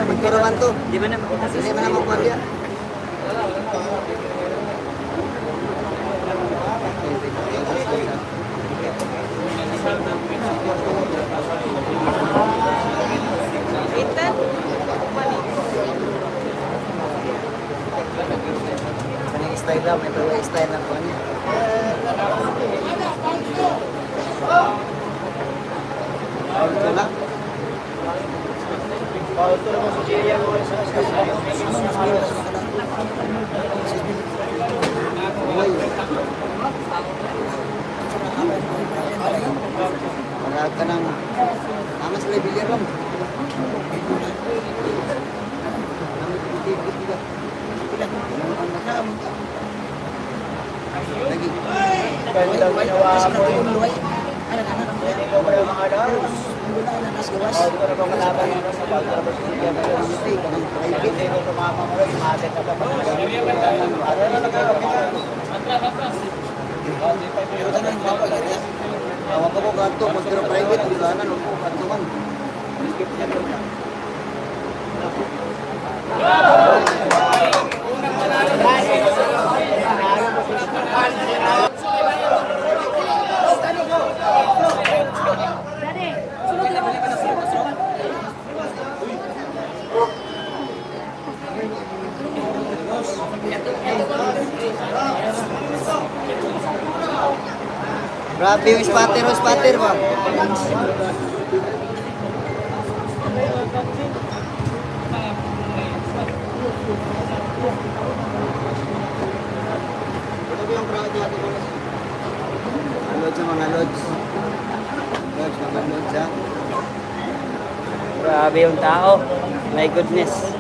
Magturaman to. Di ba na makita sa Hindi man naman kuwan diya. Kanang style lang, may bawa style lang kuwan niya. Ito lang. Ito naman si Jaya mo sa Marag ka ng amas lebilir lang. Lagi. Kaya daw ginawa mo hindi ko pa yung mga daros. Ito na ba malaban mo sa pagkabas ko niya na yung hindi ko tumama mo rin, matin na ba mga ano na nagkakapit? Awak ko kanto, magtiro private, di ba na no kanto man. Grabe yung spatter ba? Ito ba yung crowd natin mo? Lods mga lods. Lods, mga lods ha. Grabe yung tao. My goodness.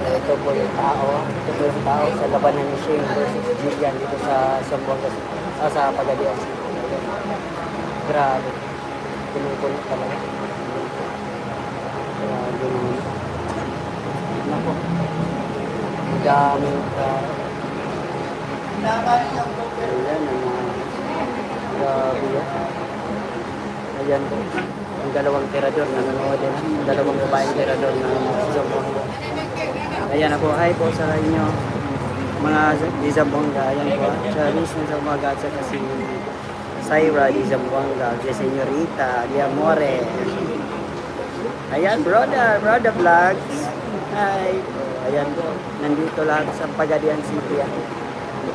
Ito po yung tao. Ito po yung tao sa labanan ni Shane versus Jillian dito sa Zamboanga, sa Pagadian. Grabe. Pinupulit talaga. Grabe naman. Nako. Ang daming ayan, grabe yan. Ayan po. Ang dalawang tirador na nanonood din. Dalawang babaeng tirador na Zamboanga. Ayan ako, hi po sa inyo mga di Zamboanga. Ayan po, Charis na Zamboanga at saka si Syra di Zamboanga, si Senyorita di Amore. Ayan, brother vlogs. Hi. Ayan po, nandito lahat sa Pagadian City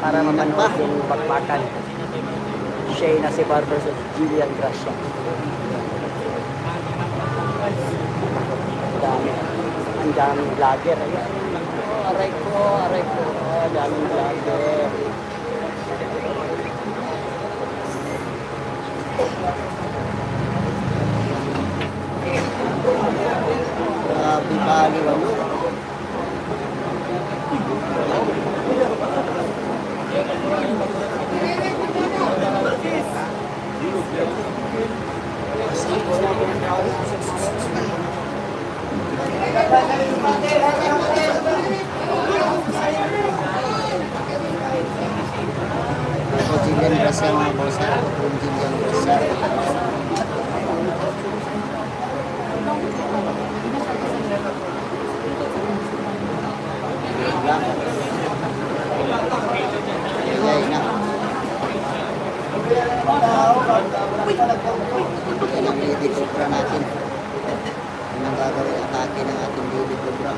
para mapanood yung bakbakan. Shane Asibar versus Jillian Gracia. Ang daming vlogger. Ayan. Oh, aray ko. Ang daming vlogger. Grabe baliw ano. Ako Jillian Gracia mga boss. Ako Jillian Gracia. Ayay na. Yan ang Lady Cobra natin. Yan ang gagawin atake ng ating Lady Cobra.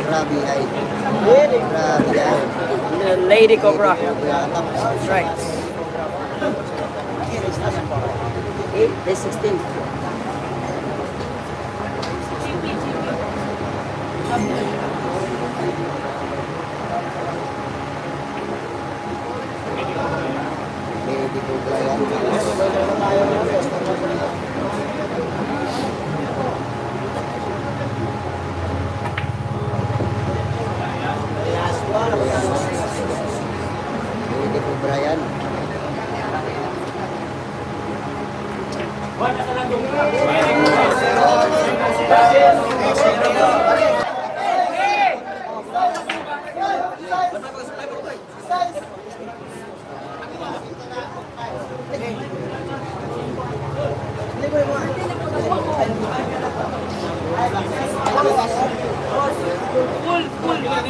Grabe ay. Grabe ay. The Lady Cobra. That's right. 8 day 16. Lady Cobra yan. Lady Cobra yan.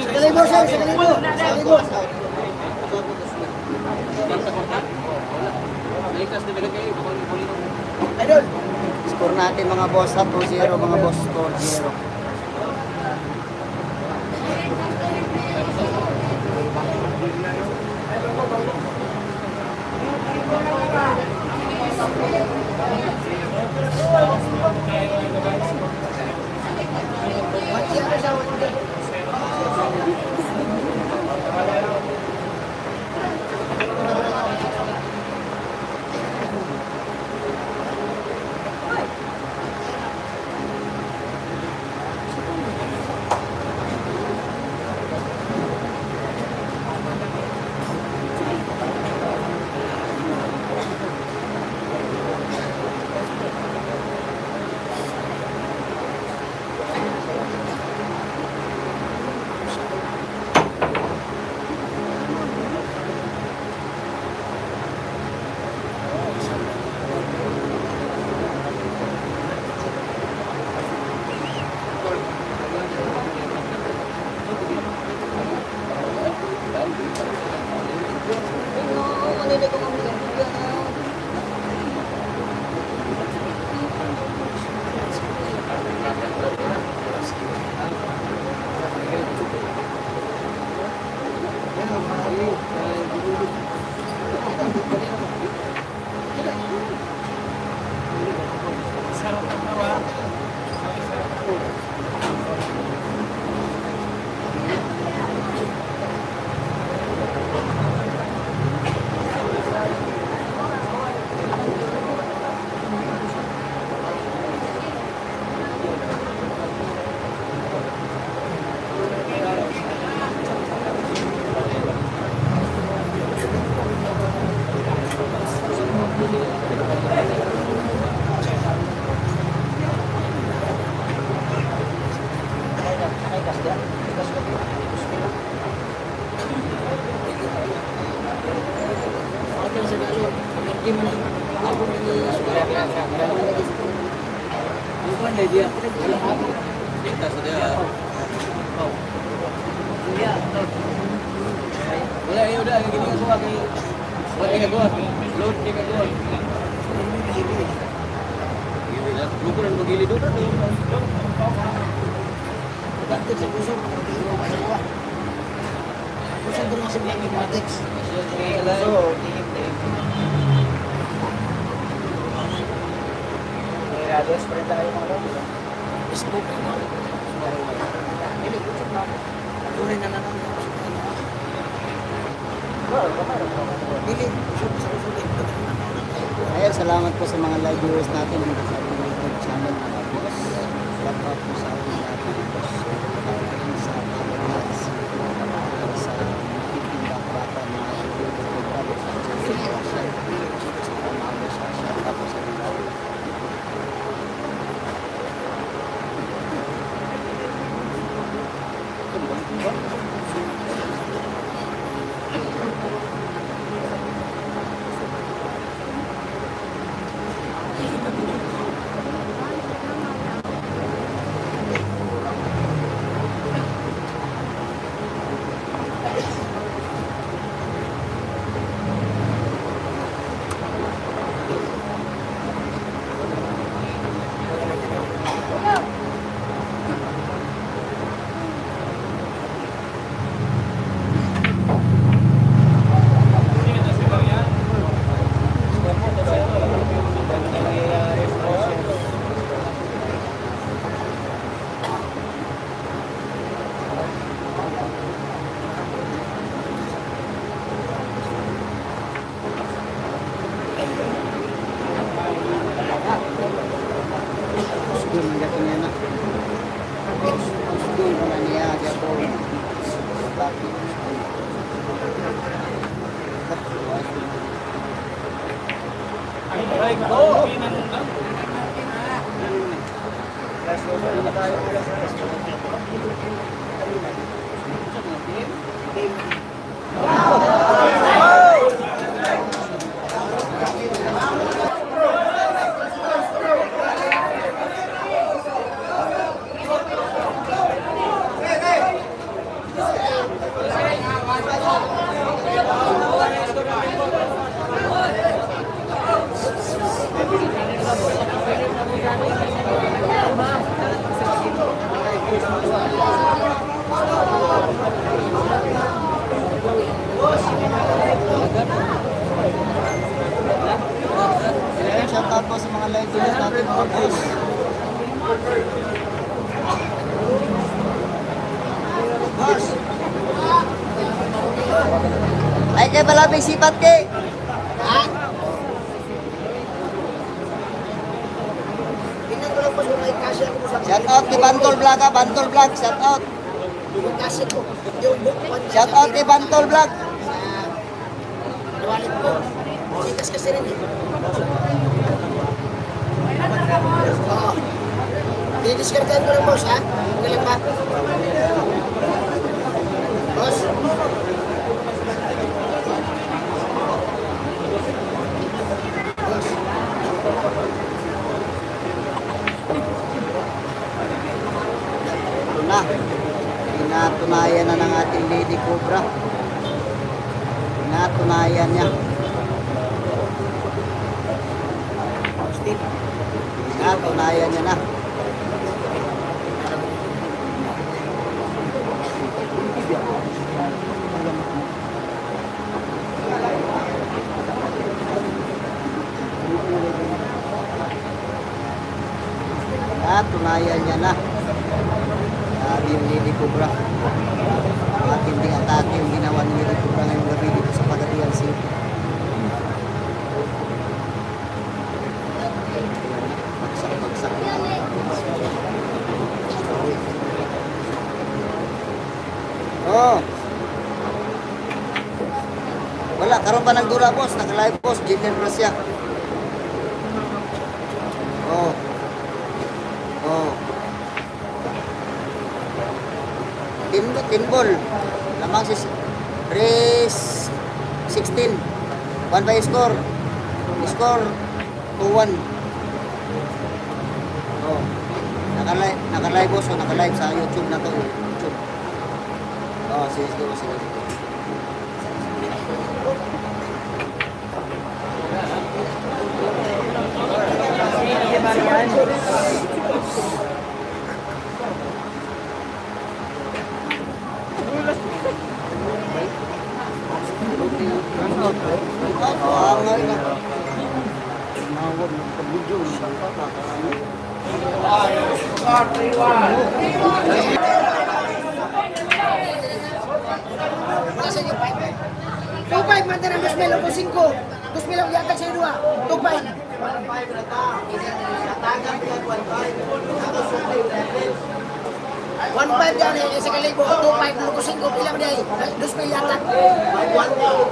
Sekalibo, sir. Sekalibo. Sekalibo. Idol. Score natin mga boss ha, 2-0 mga boss, 2-0. Udah, gini aku pakai buat tiga gol, load 3 gol. Gini lah, ukuran begini dulu kan. Ganti sa puso. Puso doon sa mga Matex. Graduate sprint tayo mga boss. Facebook. Hindi, puso na. Tuloy na naman. Dili, puso sa puso. Ayan, salamat po sa mga live viewers natin sa ating YouTube channel mga boss. Salamat po sa ating natin boss. Sa Pilipinas, sa Pilipinas bata mga YouTube programs sa mga boss tapos sa mga Ay, Shout out po sa mga live ulit natin mga boss. Boss! Ay kay balabing sipat kay! Ha? Tingnan ko lang po sa may kasya ko sa... Shout out kay Bantol Vlog ha, Bantol Vlog, shout out! Yung kasya ko, yung book. Shout out kay Bantol Vlog! Sa wallet ko. Sitas kasi rin eh. Oo. Dinidiskartahan ko lang, boss, ha? Galing ba? Boss? Boss? Ito na. Pinatunayan na ng ating Lady Cobra. Pinatunayan niya. Pinatunayan niya na. Pinatunayan niya na. Sabi yung Lady Cobra. At hindi atake yung ginawa ni Lady Cobra ngayong gabi dito sa Pagadian City. Bagsak. Oh. Wala, karon pa nagdula boss, naka-live boss, Jillian Gracia. Oh. Oh. Tinbol. Lamang si race 16. 1 by score. Score 2-1. Oh. Naka-live boss, so naka-live sa YouTube na to. YouTube. Oh, sige. Tupay, mandaran 2,000 ko 5. 2,000 yatag sa dua. Tupay. 1,500 yan eh, sa kalibo. 2,500 ko 5. Ilang day? 2,000 yatag. 2,500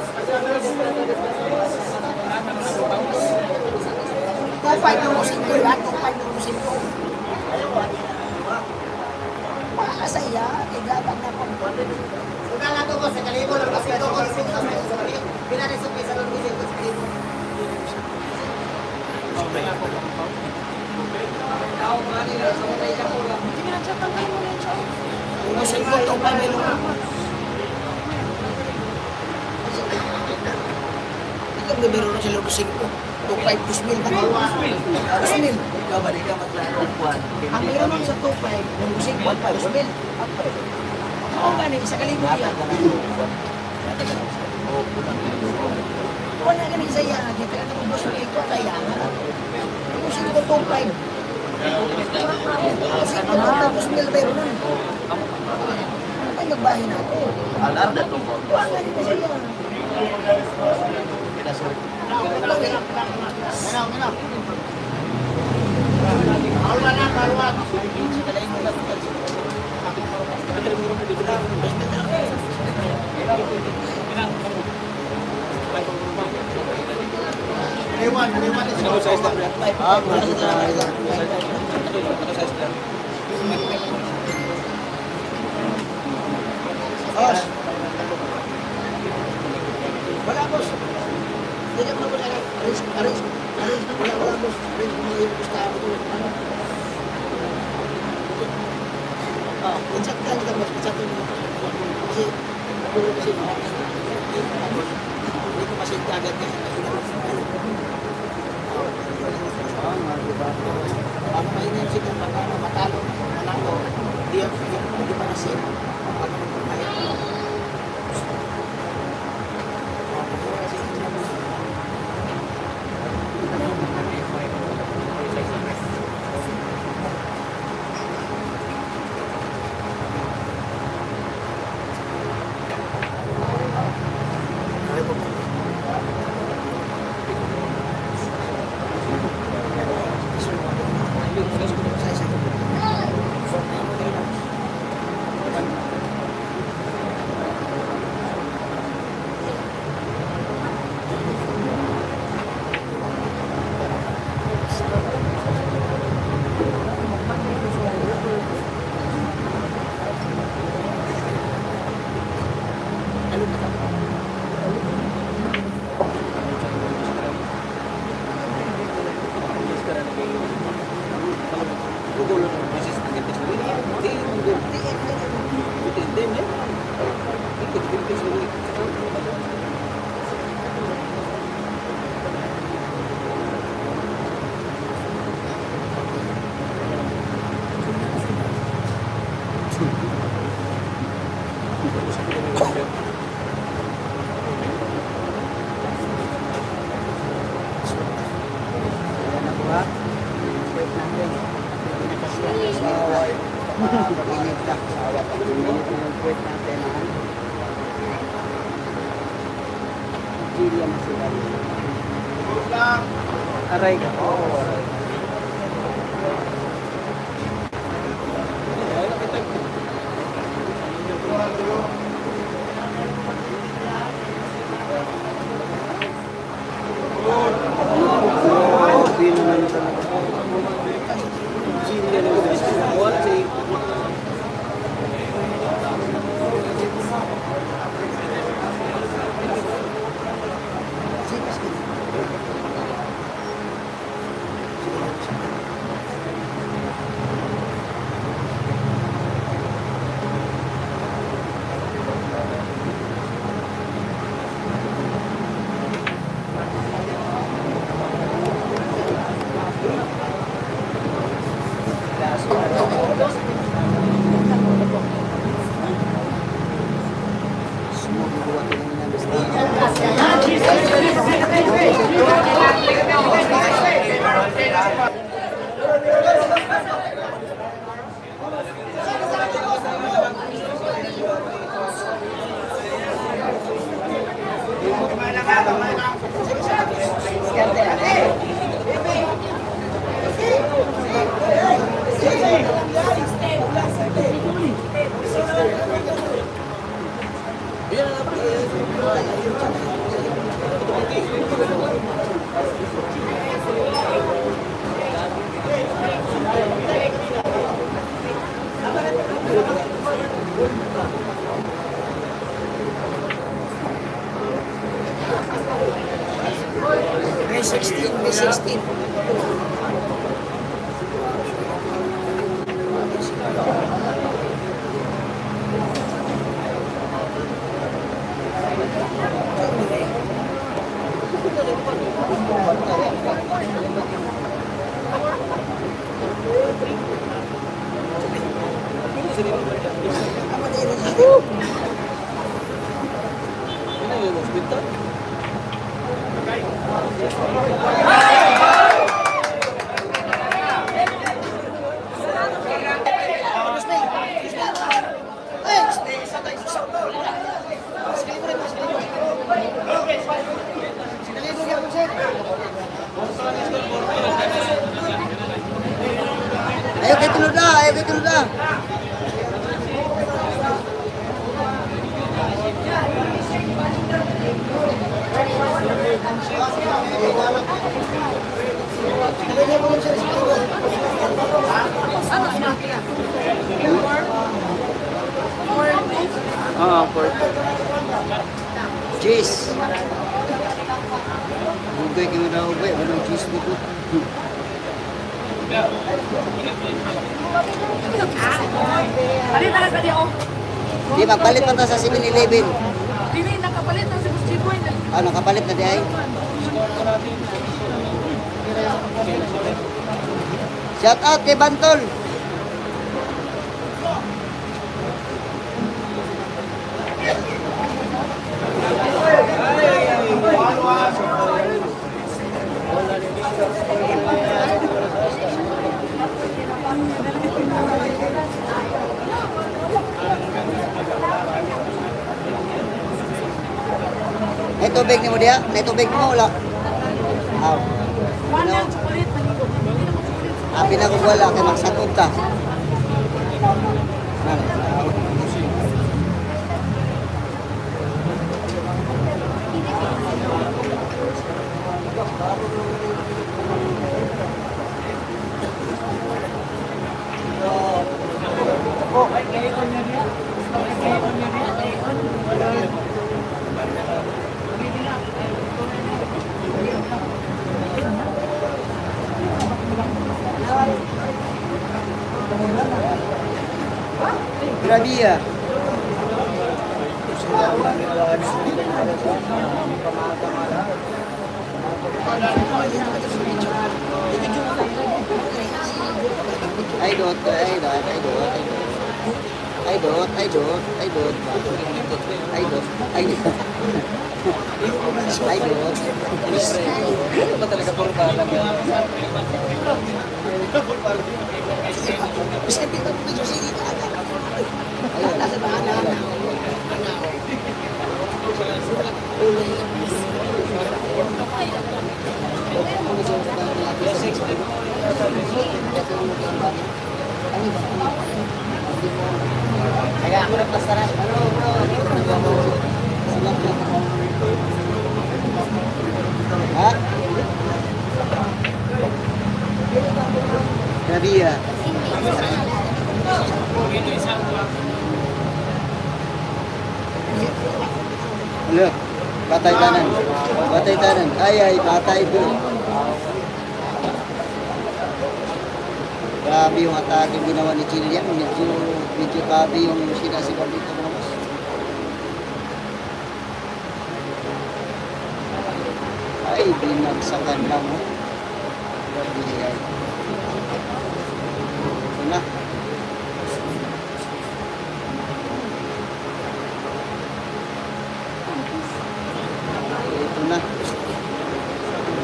ko 5 lahat. 2,500 ko 5. Pakasaya, igabag na po. Suka nga ito ko sa kalibo lang kasi ito ko sa kalibo. Pinarisok sa kalibo sa kalibo. Umusin ko ito pa nilo. Ito bibiro na sila umusin ko. 2,500 ba? 2,000. Ikaw ba di ka maglaro? Ang meron lang sa 2,500, umusin ko 2,000. Oo ba ni sa kalibo yan? Wala ganun sa iya. Kita ka naman boss ko kaya nga. Umusin ko 2,500. Umusin ko 2,000 pero nun. Ano tayo magbahin natin? Alar na ito po. Wala ganun sa iya. Minaw. Alwa na, alwa. Iwan. Boss. Wala, boss. Hindi ka muna lang. Aris. Wala, boss. Aris, kung mga yung gusto ako ito. I-chat ka nila, boss. I-chat ka nila. Kasi, hindi ko kasi agad kasi ang mainit siya matalo, manalo, hindi pa nasin. Aray ka po. May 16. Ayaw kayo tulad na. Oo, pork. Cheese. Hugay kayo na hugay. Walang cheese dito. Ano talaga di ako? Di, magpalit pa to sa 7-Eleven. Dili, nakapalit ng si Chiboy. Ano, kapalit na di ay? Shout out kay Bantol. May tubig ni mo diya? May tubig mo wala? Aw. Wala ang chocolate, maligo. Hindi na chocolate. Abi na kung wala kay magsatod ta. Grabe ah. Ay dot, ay dot, ay dot, ay dot, ay dot, ay dot, ay dot, ay dot, ay dot. Ano ba talaga puro kalang yan? Kasi dito mo medyo sige ka agad. Wala sa bahanan. Kaya ako nagpasaran. Ha? Grabe ah. Hello, patay tanan. Patay tanan. Ay, patay doon. Grabe yung atake ginawa ni Chilian. Medyo grabe yung sinasigaw dito mga boss. Ay, binagsakan lang. Grabe yan. Ito na. Ito na.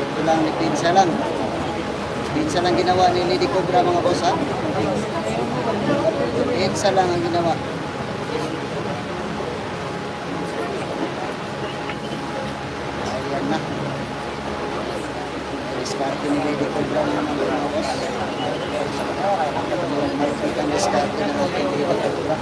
Ito lang, pinsa lang. Pinsa lang ginawa ni Lady Cobra mga boss ha. Pinsa lang ang ginawa. Ayan na. Diskarte ni Lady Cobra mga boss. Marikita ang diskarte ng ating Lady Cobra.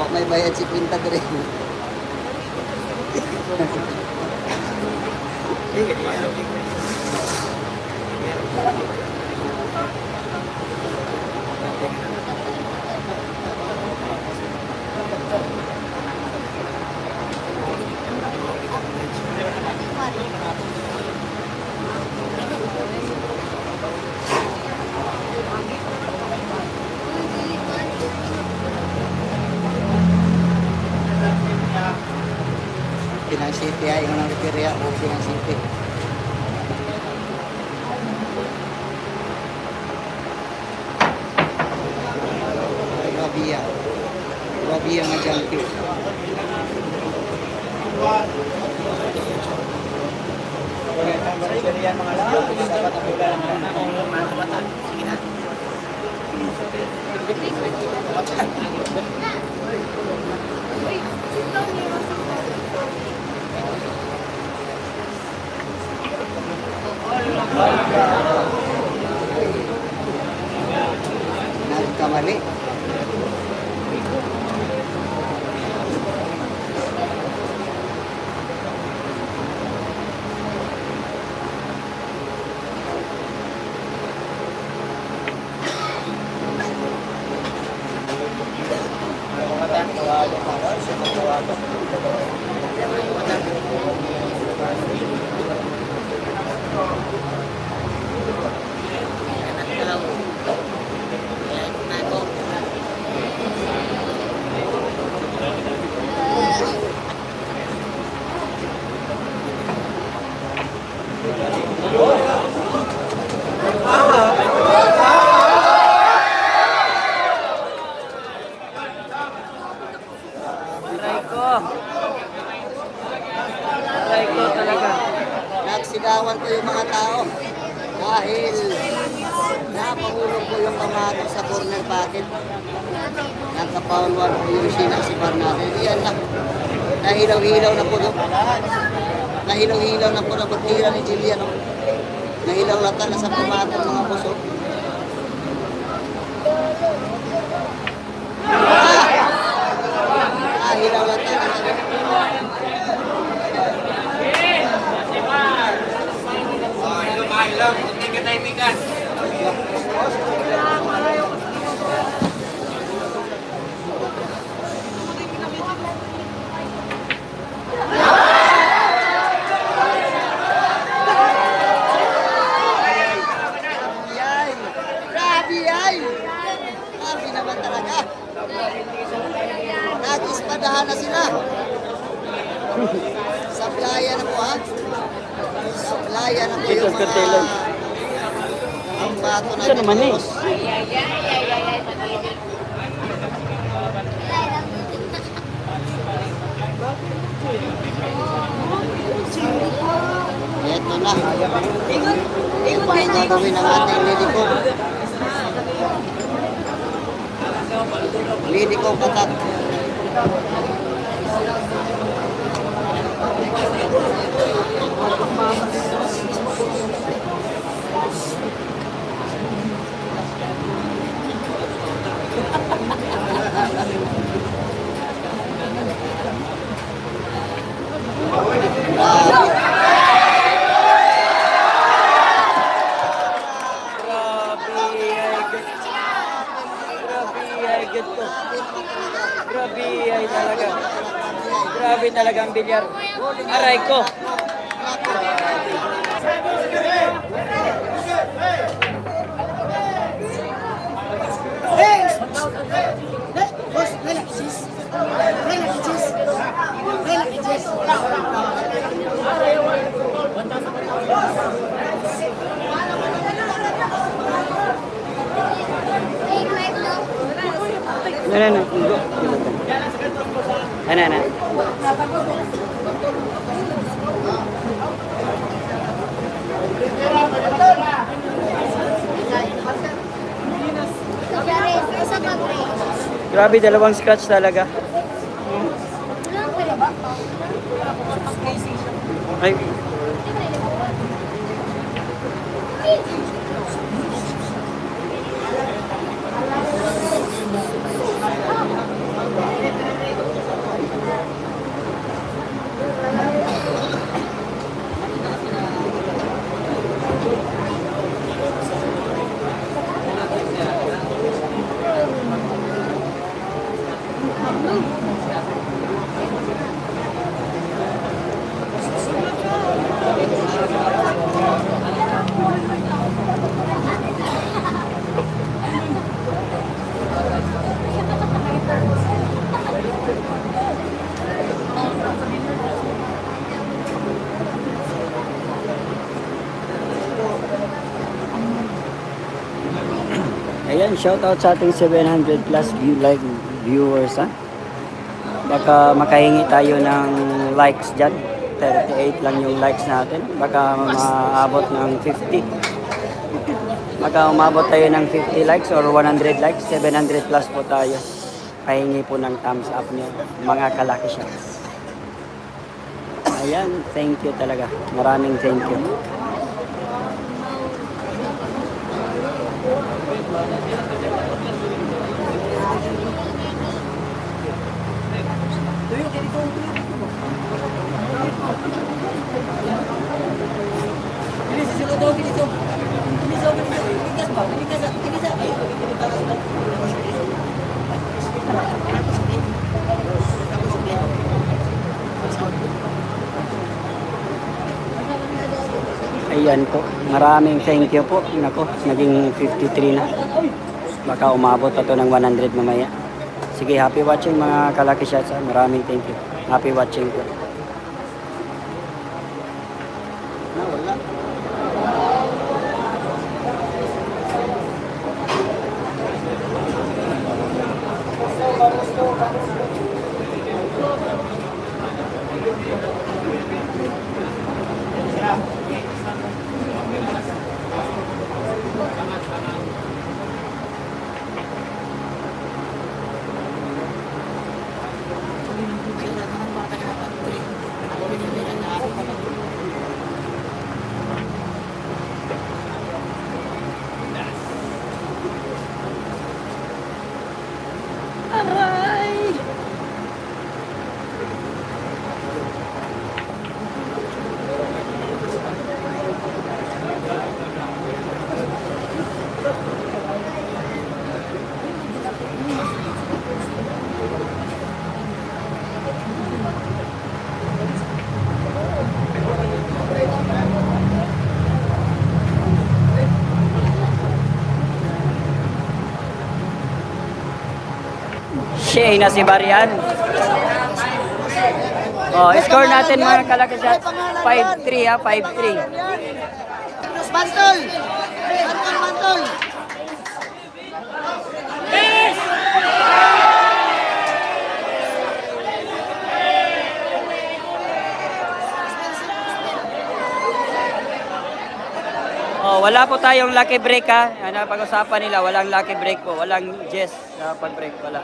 Wag may bayad si Quinta dire. ng City ay unang referee OP ng City. Rabia. Rabia nga champion. Yan mga lahat. Dapat ang bilang Nagkamali. Aray ko talaga. Nagsigawan ko yung mga tao dahil napahulog ko yung kamato sa corner pocket. Nagkapaulwan ko yung sinang si Bernardo. Yan lang. Nahilaw-hilaw na po doon. Nahilaw-hilaw na po na pagtira ni Jillian. Nahilaw na tala sa kamato ng mga puso. Nahilaw na tala sa Grabe naman talaga. Nag-ispadahan na sila. Sa playa na po ha. Sa playa na po yung mga ang bato na dito. Ito na. Ito ang gagawin ng ating Lidiko. Lidiko katat. Grabe ay talaga. Grabe talaga ang bilyar. Aray ko. No. Ano. Grabe, dalawang scratch talaga. Ay. Ayan, shoutout sa ating 700 plus viewers ha. Baka makahingi tayo ng likes dyan. 38 lang yung likes natin. Baka maabot ng 50. Baka umabot tayo ng 50 likes or 100 likes. 700 plus po tayo. Pahingi po ng thumbs up niyo, mga kalaki shots. Ayan, thank you talaga. Maraming thank you. Ayan po, maraming thank you po. Nako, naging 53 na. Baka umabot pa to ng 100 mamaya. Sige, happy watching mga kalaki shots. Maraming thank you. Happy watching po. Wala. Shay na si Barian. Oh, score natin mga kalaki shots. 5-3 ha, 5-3. Mantol! Mantol! Oh, wala po tayong lucky break ha. Ano pag-usapan nila, walang lucky break po, walang yes sa pag-break, wala.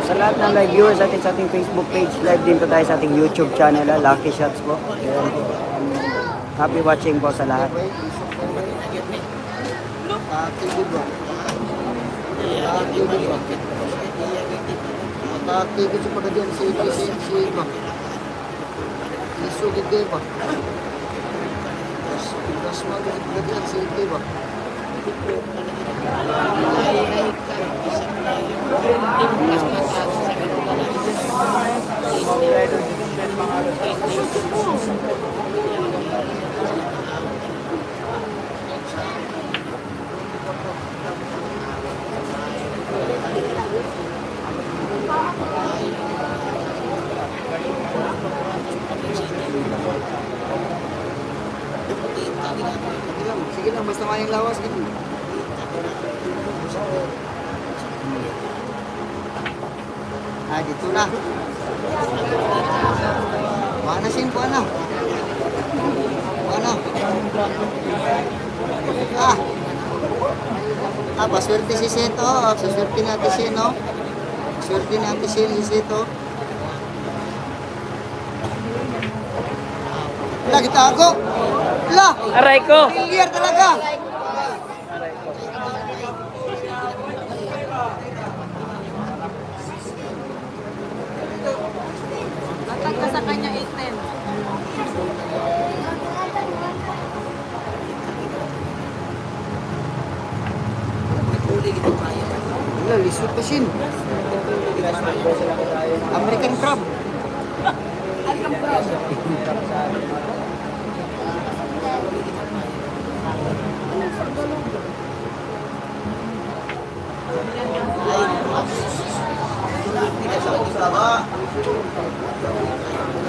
Sa lahat ng live viewers natin sa ating Facebook page, live din po tayo sa ating YouTube channel, Lucky Shots po. Ayan. Happy watching po sa lahat. Matake ko sa pagkadiyan si Iba. Isu gitu ba? Terus mau pagkadiyan si Iba. kaning lawas gitu. Ah, dito na. Mana sin po ano? Ano? Paswerte si Seto. Paswerte natin si no? Paswerte natin si Seto. Wala, kita ako. Wala. Aray ko! Clear talaga. Matag ka sa kanya 8-10. Wala, lisod pa sin. American crab.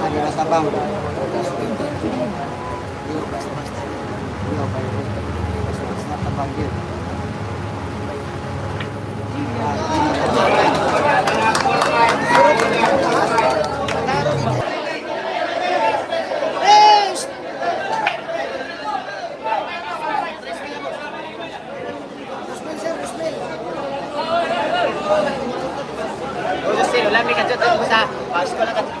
Ada rasa bang. Lami ka dyan, sa pasok ko lang ka dyan.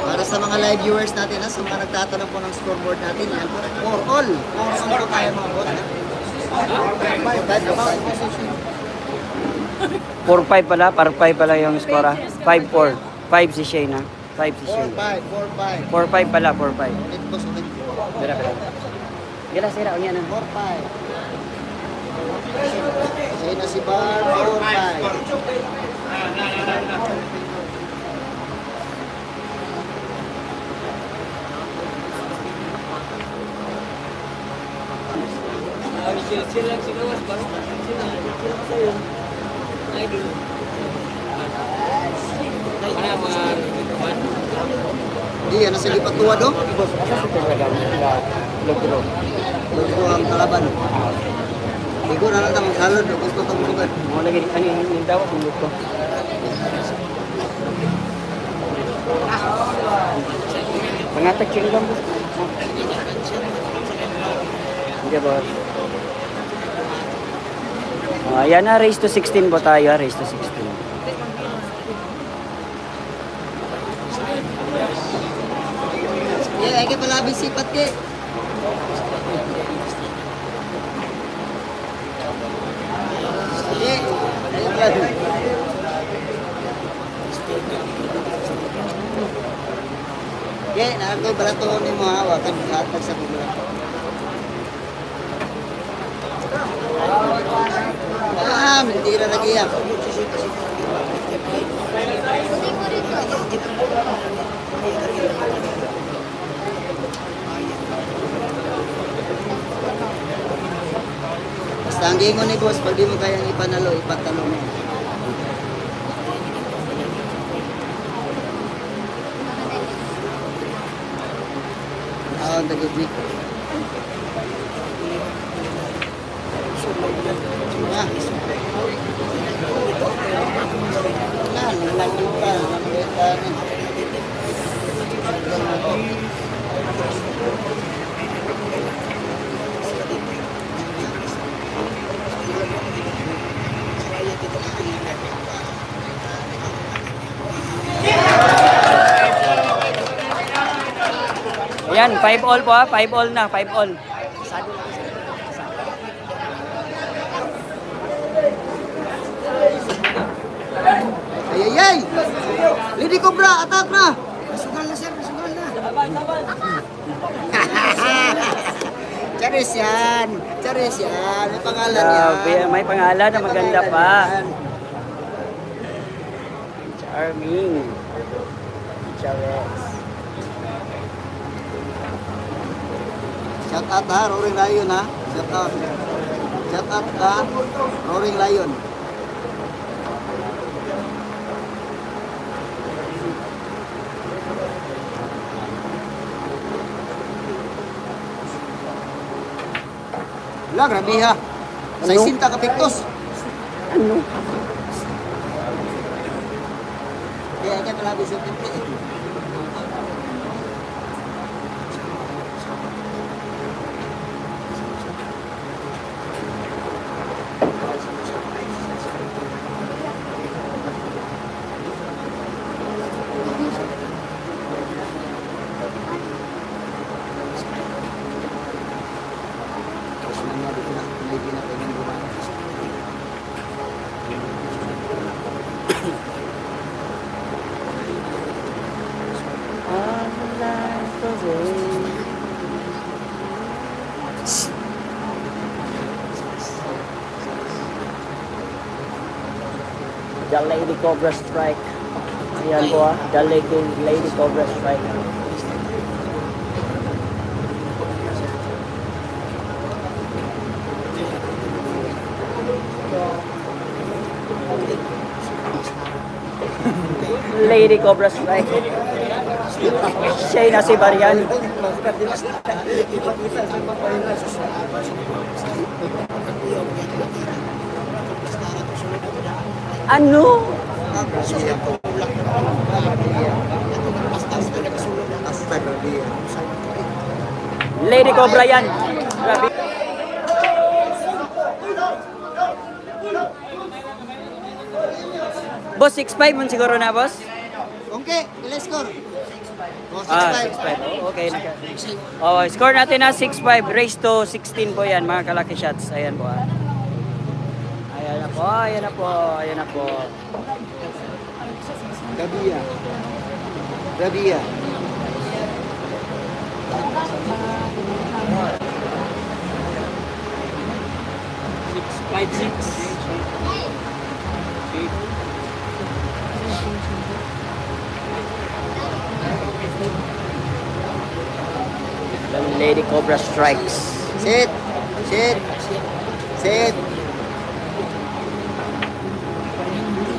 Para sa mga live viewers natin, sa mga nagtatanong po ng scoreboard natin, yan po, for all. For all po tayo mga boss. 4-5 pala, par 5 pala yung score. 5-4. 5 si Shane ha. 5 si Shane. 4-5. 4-5 pala, 4-5. Ulit boss, ulit. Bira. Gila sira unya na. 4-5. Sa'yo na si Bar, 4-5. Hindi, ano sa lipatuwa do? Lugro ang kalaban. Ligo na lang tamang salad, gusto itong lugar. Mo lagi ano yung daw ang luto. Pangatag chingam po. Hindi ba? Ayan na, race to 16 po tayo, race to 16. Yan, ay kayo palabing sipat ke. Sige, ayo pala. Oke, nah ako balato ni mo hawakan hatag sa bulan. Mentira lagi ya. Basta ang gingon ni boss, pag di mo kayang ipanalo, ipatalo mo. Dagig. Ayan, 5 all po ha, 5 all na, 5 all. Ay! Lady Cobra, attack na! Nasugal na sir, nasugal na. Charis yan. May pangalan yan. May pangalan na maganda pa. Charming. Charis. Shout out ha, Roaring Lion ha. Shout out. Shout out ha, Roaring Lion. Wala, grabe ha. Sa Ano? isinta kapiktos. Ano? Kaya ka talaga sa temple. The Lady Cobra Strike. Ayan po The Lady Cobra Strike. Lady Cobra Strike. Siya na si Barian. Ano? Lady Cobra yan. Grabe. Boss, 6'5 man siguro na, boss? Okay, ilang score? Oh, 6'5. Okay. Oh, score natin na 6'5. Race to 16 po yan, mga kalaki shots. Ayan po. Ayan na po, ayan na po, ayan na po. Rabia. Rabia. The Lady Cobra Strikes. Sit. Sit. Sit.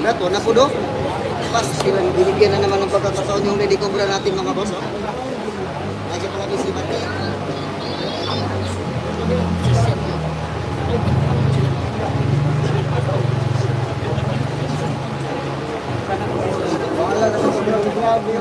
Nato na po do. Pas silang binigyan na naman ng pagkakataon yung Lady Cobra natin mga boss. Oh. Kasi pala si Bati. Wala na sa grabe.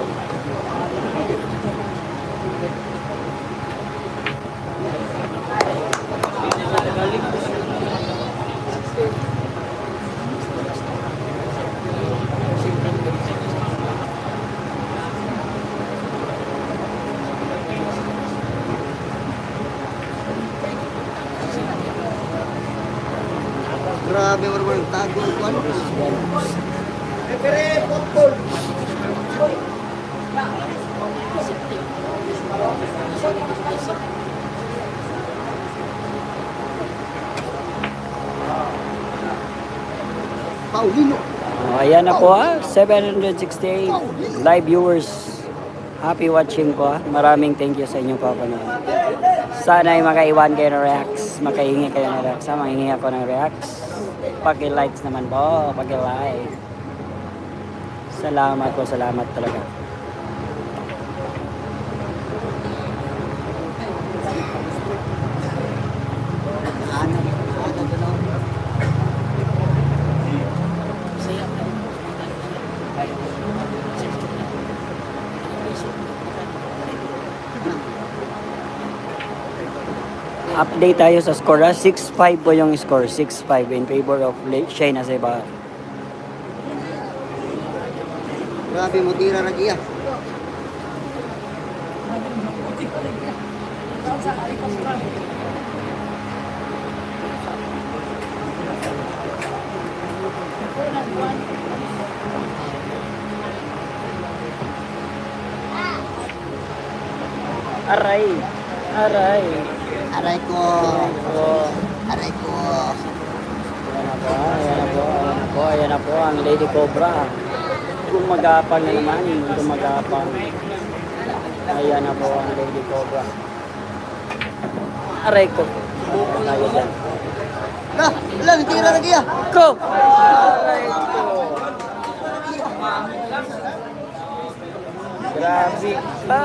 Grabe mo naman ang tago ko. Paulino. Ayan na po 768 live viewers. Happy watching po Maraming thank you sa inyong papanood. Sana ay makaiwan kayo ng reacts. Makahingi kayo ng reacts. Makahingi ako ng reacts. Paki-likes naman po. Paki-like. Salamat po. Salamat talaga. Update tayo sa score. 6-5 po yung score. 6-5 in favor of Shayna Seba. Grabe mo tira na giya. Aray. Aray. Aray ko. Aray ko. Ayan na po. Ayan na po. Ayan na po. Ayan na po ang Lady Cobra. Gumagapang na naman. Gumagapang. Ayan na po ang Lady Cobra. Aray ko. Tayo dyan. Wala, tira na giya. Go! Aray ko. Grabe ka.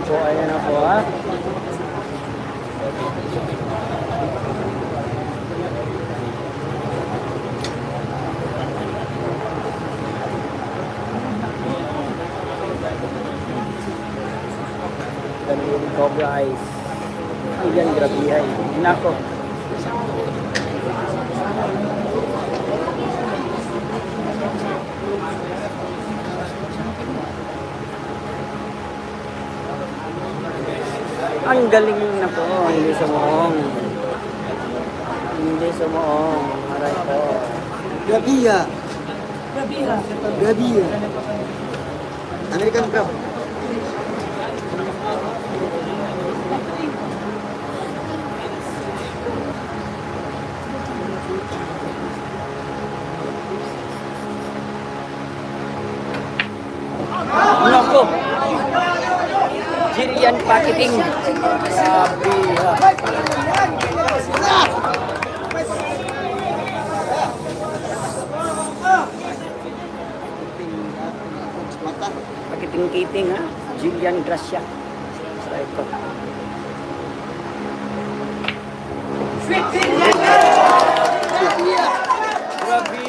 po, ayan na po ha. Ganun Cobra Eyes. Ayan, grabihay. Nako. Ang galing na po, hindi sumuong. Hindi sumuong. Aray po. Grabia. Grabia. American crab. Nako. Jillian Pakiting. Sabi ha. Pakiting-kiting ha. Jillian Gracia. Sa ito. Grabe.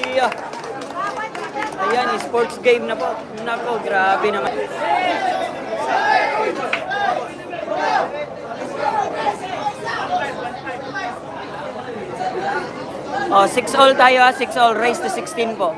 Ayan, sports game na po. Nako, grabe naman. Oh, 6 all tayo ha, 6 all, race to 16 po.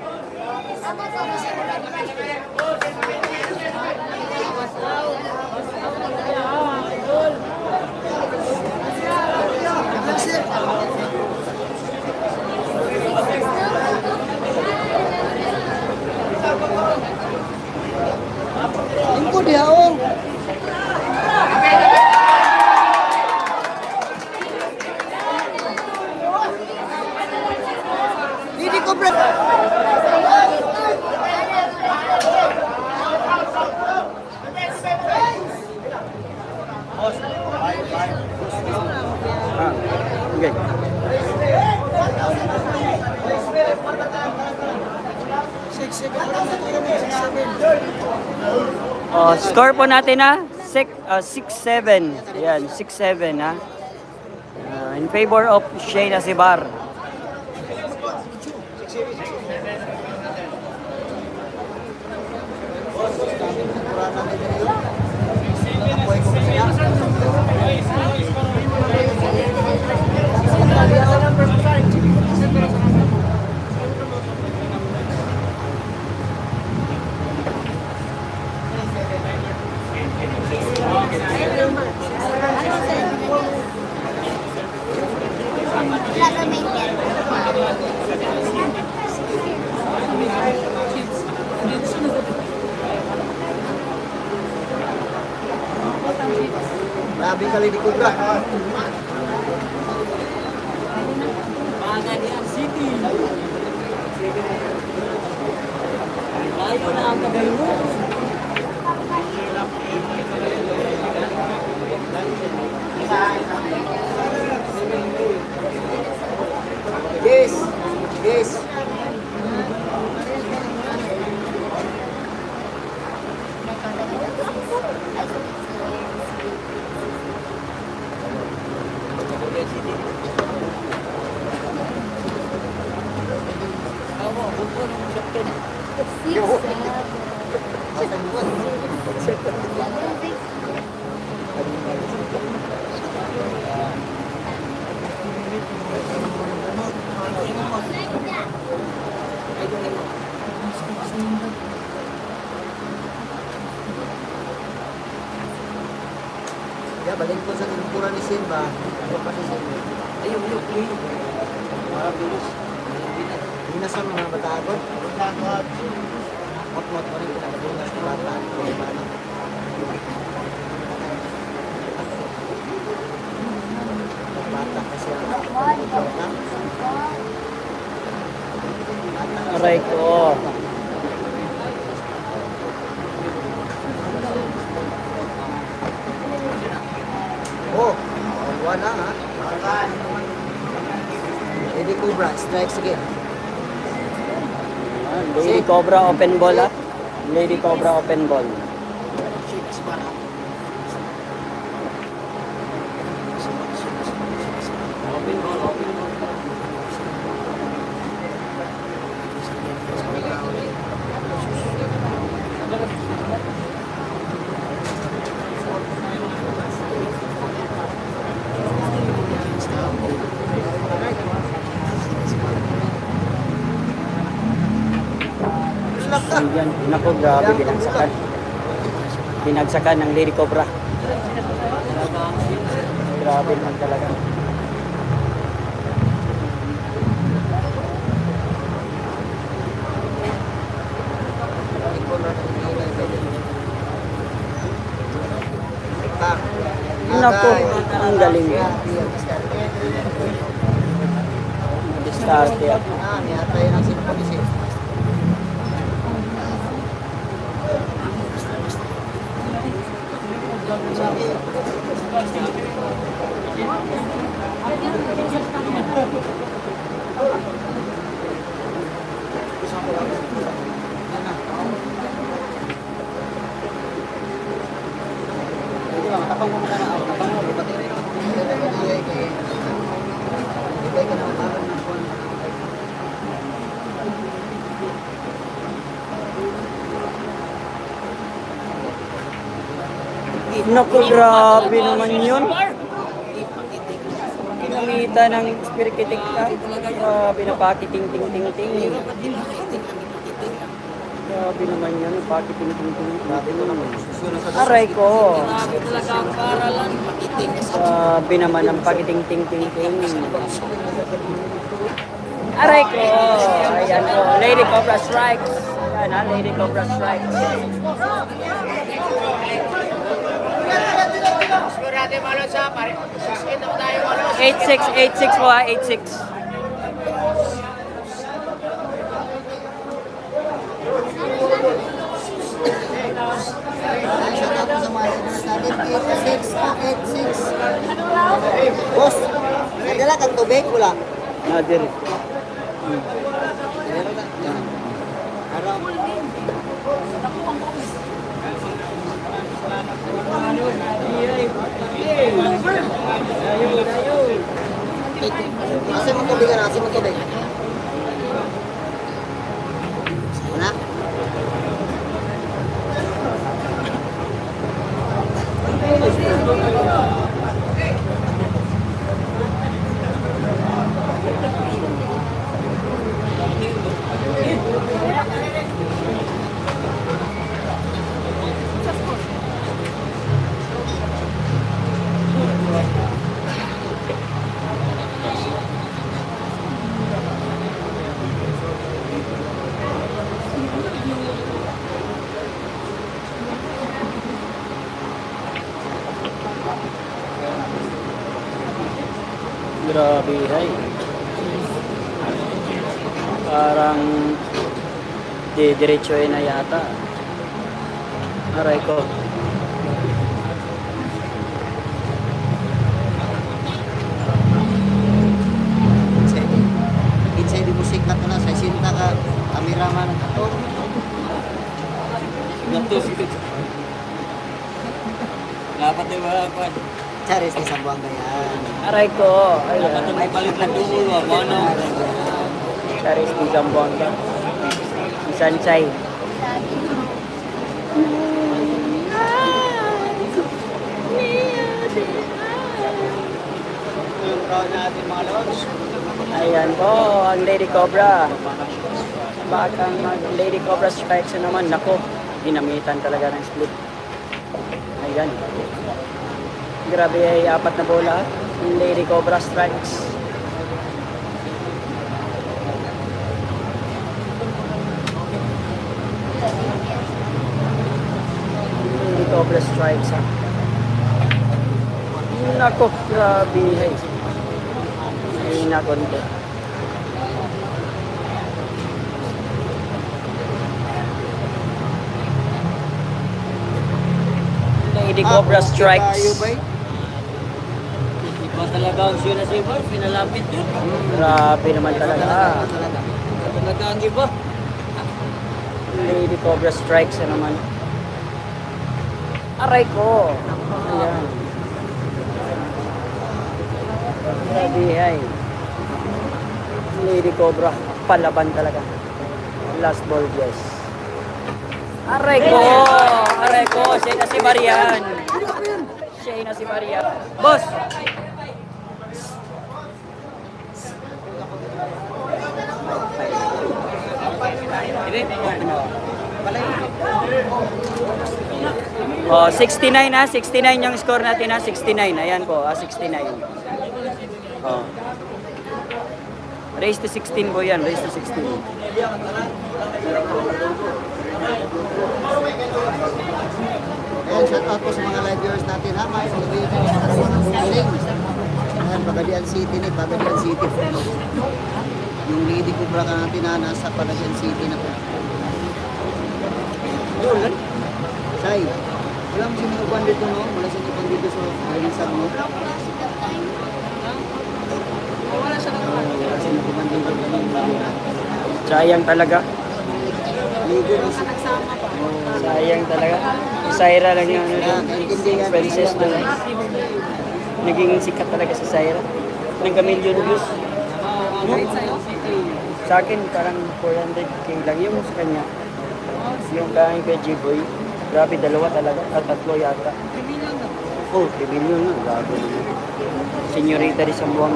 Lingkod ya, oh. Hindi ko bro. Okay. Oh, score po natin ha. 6-7. Ayan, 6-7 ha. In favor of Shayna Sibar. Grabe kali di Cobra. Yes, yes. Ya, balik po sa tinupura ni Simba. Ano pa si Simba? Ayun. Mabilis. Binas ang mga batagod. Mot-mot mo rin pinagabinas ng bata. Bata kasi ang Aray ko. Oh, wala ha. Lady Cobra, strikes again. Lady Cobra open ball ha. Lady Cobra open ball. Ayan, naku, grabe binagsakan. Binagsakan ng Lady Cobra. Grabe naman talaga. Naku, ang galing. Diskarte. Niatay ng sinapolisi. Tapang mo muna na ako. Tapang mo. Pati rin ako. Ibay ka na makaroon ng phone. Naku, grabe naman yun. Kinamita ng spirikitik ka. Grabe na pakiting-ting-ting-ting. Grabe naman yun, pakiting-ting-ting. Grabe naman. Aray ko. Grabe naman ang pakiting-ting-ting-ting. Aray ko. Ayan ko. Lady Cobra Strikes. Ayan ha, Lady Cobra Strikes. 86 po ha, 86. Boss, nadala kang tubig? Wala. Nadir. Araw. Asin mo tubig na, asin mo tubig. Wala? Grabe, ay. Parang diretsoy na yata. Aray ko. Insay di musik ka na sa sinta ka kameraman ng ato. Dapat yung mga kwan. Charis ni Sambuanga yan. Aray ko. Dapat yung may palit na dulo. Ano? Charis ni Zamboanga. Si Sanchay. Yung crowd natin mga lods. Ayan po, ang Lady Cobra. Bakang Lady Cobra Strikes na naman. Nako, dinamitan talaga ng split. Ayan. Grabe ay apat na bola. Yung Lady Cobra Strikes. Lady Cobra Strikes ha. Nako, grabe ay. Mahina konti. Lady Cobra Strikes. Iba talaga ang siya na si Ibar. Pinalapit yun. Grabe naman talaga. Talaga ang iba. Lady Cobra Strikes na naman. Aray ko. Ayan. Grabihay. Lady Cobra. Palaban talaga. Last ball, guys. Aray ko! Aray ko! Siya na si Marian. Siya na si Marian. Boss! Oh, 69 na, 69 yung score natin na, 69. Ayan po, 69. Oh. Race to 16 po yan, race to 16. Ayan, shout out po sa mga live viewers natin ha, mga viewers natin. Ayan, Pagadian City ni, Pagadian City. Yung Lady Cobra ka natin na nasa Pagadian City na po. Say, wala mo sinukuan dito no? Wala sinukuan dito sa Balinsan mo? Wala sinukuan dito. Sayang talaga. Ligo na siya. Sayang talaga. Saira lang yung princess doon. Naging sikat talaga si Saira. Nagka-million views. Sa akin, parang 400k lang yung sa kanya. Yung kain kay G-Boy, grabe, dalawa talaga, at tatlo yata. Oh, 3 million na, grabe. Senyorita rin sa buwang.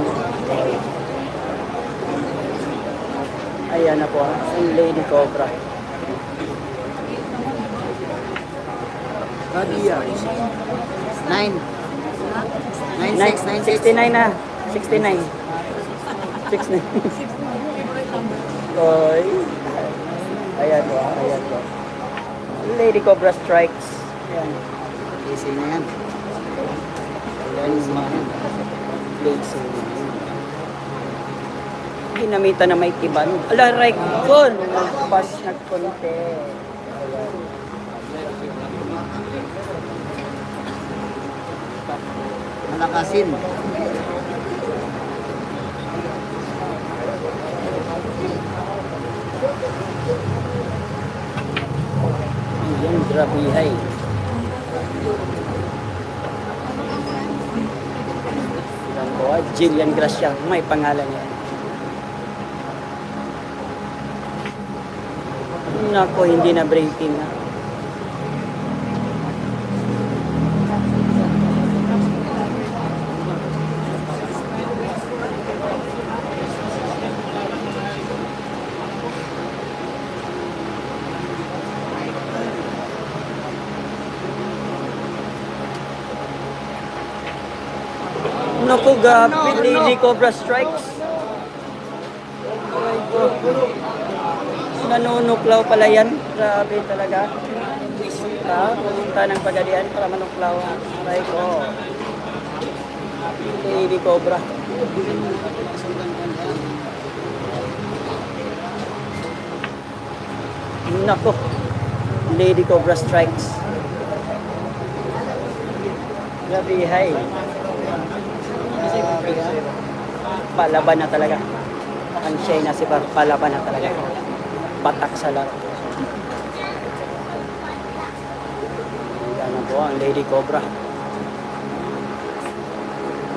Ayan na po, ang Lady Cobra. Kadia. 9. 9-6, 69 na, 69. 69. Oy. Ayan po, ayan po. Lady Cobra strikes. Ayan. Easy na yan. Ayan mga lazy. Ginamitan na may tiban. Ala, right ko. Pas nagkonte. Ayan. Malakasin. Ayan, grabihay. Ayan po, Jillian Gracia. May pangalan yan. Nako, hindi na breaking na. Naku, gapit. Lady Cobra strikes. Aray ko. Nanunuklaw pala yan. Grabe talaga. Pumunta ng Pagadian para manuklaw. Aray ko. Lady Cobra. Naku. Lady Cobra strikes. Grabe, hay. Palaban na talaga. Ang siya na si palaban na talaga. Patak sa laro. Yan na po ang Lady Cobra.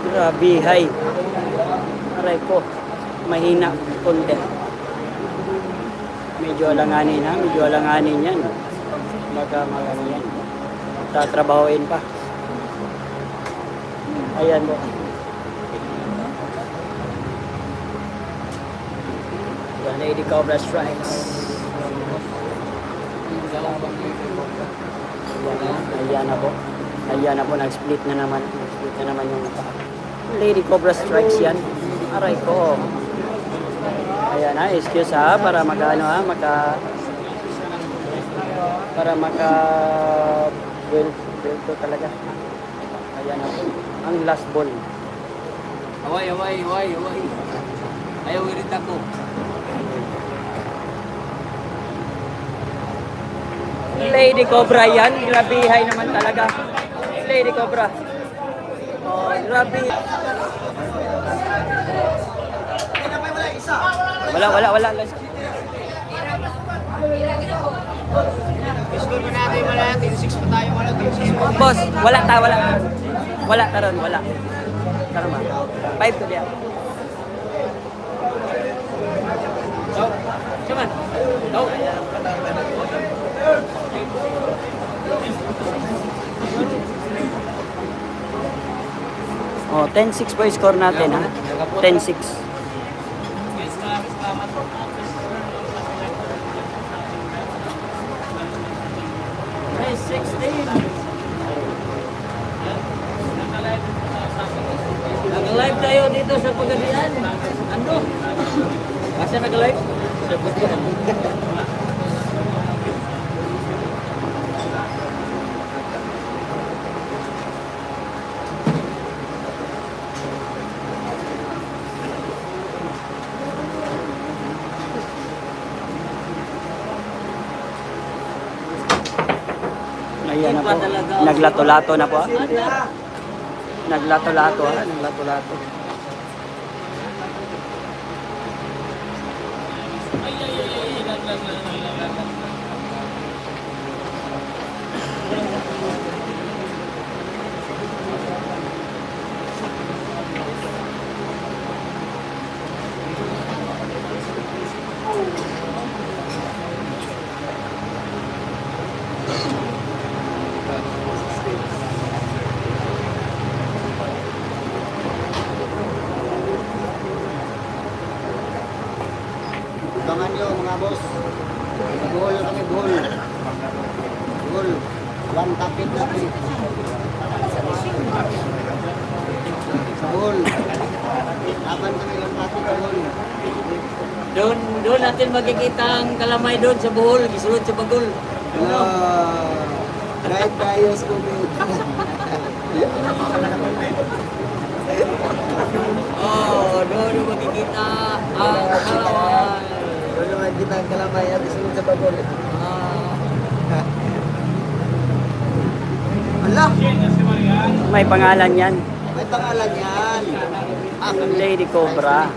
Grabe, hay. Aray ko. Mahina konti. Medyo alanganin ha. Medyo alanganin yan. Baka magano yan. Tatrabahoin pa. Ayan po. The Lady Cobra strikes. Ayan na po. Ayan na po. Nag-split na naman. Nag-split na naman yung Lady Cobra strikes yan. Aray ko. Ayan na. Excuse ha. Para mag-ano ha. Para build to talaga. Ayan na po. Ang last ball. Away. Ayaw irit ako. Lady Cobra yan. Grabihay naman talaga. Lady Cobra. Oh, grabe. Wala. Score mo natin wala. 10-6 pa tayo. Wala. 10-6 pa. Boss, wala ta ron. Wala. Karma. 5 to dia. Come on. Go. Oh, 10-6 po yung score natin ha. 10-6. Nice, 16. Nag-live tayo dito sa Pagadian. Ano? Masa nag-live? Sa Pagadian. Ayan na po. Naglato-lato na po. Naglato-lato ha. Naglato-lato. Abangan nyo mga boss. Buhol kami, buhol. Buhol. One tapit natin. Sa buhol. Laban kami lang tapit sa buhol. Doon natin makikita ang kalamay doon sa Bohol, gisulod sa Bagol. Drive tayo sa COVID. Oh, doon makikita ang kalamay. Doon naman kita ang kalamay at isunod sa bagol. Ala! May pangalan yan. May pangalan yan. Lady Cobra.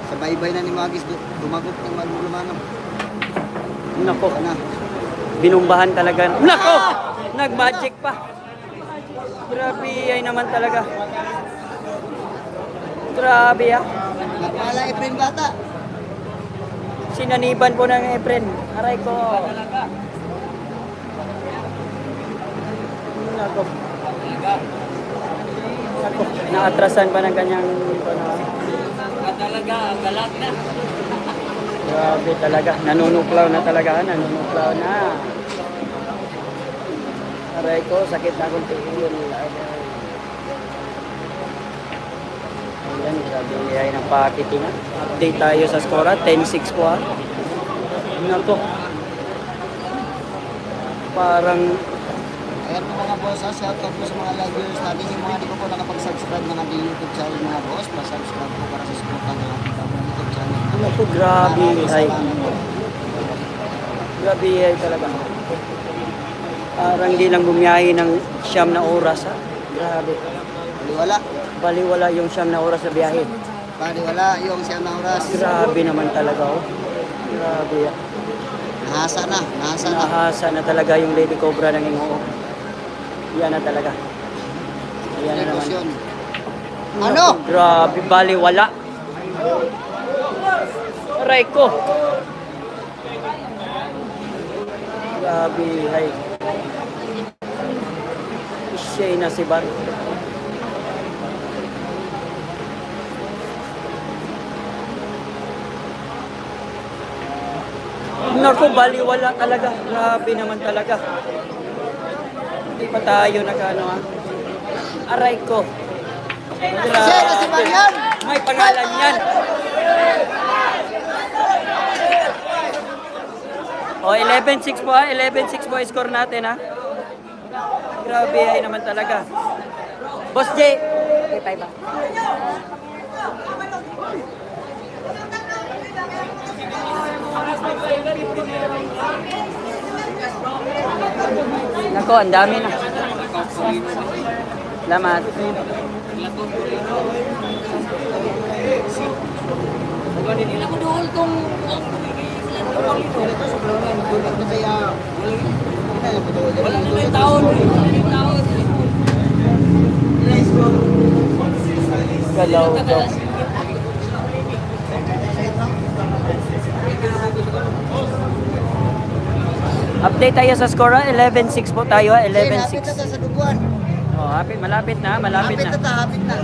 Sa baybay na ni Magis, dumagot ng malulumanap. Nako, Sana. binumbahan talaga. Nako! Nag-magic pa. Grabe ay naman talaga. Grabe ah. Nagpala Efren bata. Sinaniban po ng Efren. Aray ko. Nako. Nako. Naatrasan pa ng kanyang... Talaga, galat na. Grabe talaga. Nanunuklaw na talaga. Nanunuklaw na. Aray ko, sakit na akong tingin. Ayan, grabe ay ng packaging. Update tayo sa score. 10-6 po ha. Nako. Parang... Ayan po mga boss, shout out po sa mga live viewers natin. Yung mga di ko po nakapag-subscribe ng ating YouTube channel mga boss. Pa-subscribe po para sa suporta ng ating YouTube channel. Nako, grabe ay. Grabe ay talaga. Parang di lang bumiyahe ng 9 na oras ha. Grabe. Baliwala. Baliwala yung 9 na oras sa biyahe. Baliwala yung siyang na oras. Grabe naman talaga oh. Grabe. Nahasa na. Nahasa na. Nahasa na talaga yung Lady Cobra ng Ingoo. Yan na talaga. Yan na naman. Yun. Naku, Ano? grabe, baliwala. Aray ko. Grabe, hay. Siya'y nasibar. Naku, baliwala talaga. Grabe naman talaga. Hindi pa tayo nagano ha. Aray ko. Sir, si Marian! May pangalan yan. O, 11-6 po ha. 11-6 po yung score natin ha. Grabe ay naman talaga. Boss J. Okay, tayo ba? Nako, ang dami na. Salamat. Hindi ko doon itong... Wala na may taon. Galaw daw. Update tayo sa score, 11-6 po tayo, Hapit na 11-6. ta sa duguan. Oh, malapit na, malapit na. Hapit na.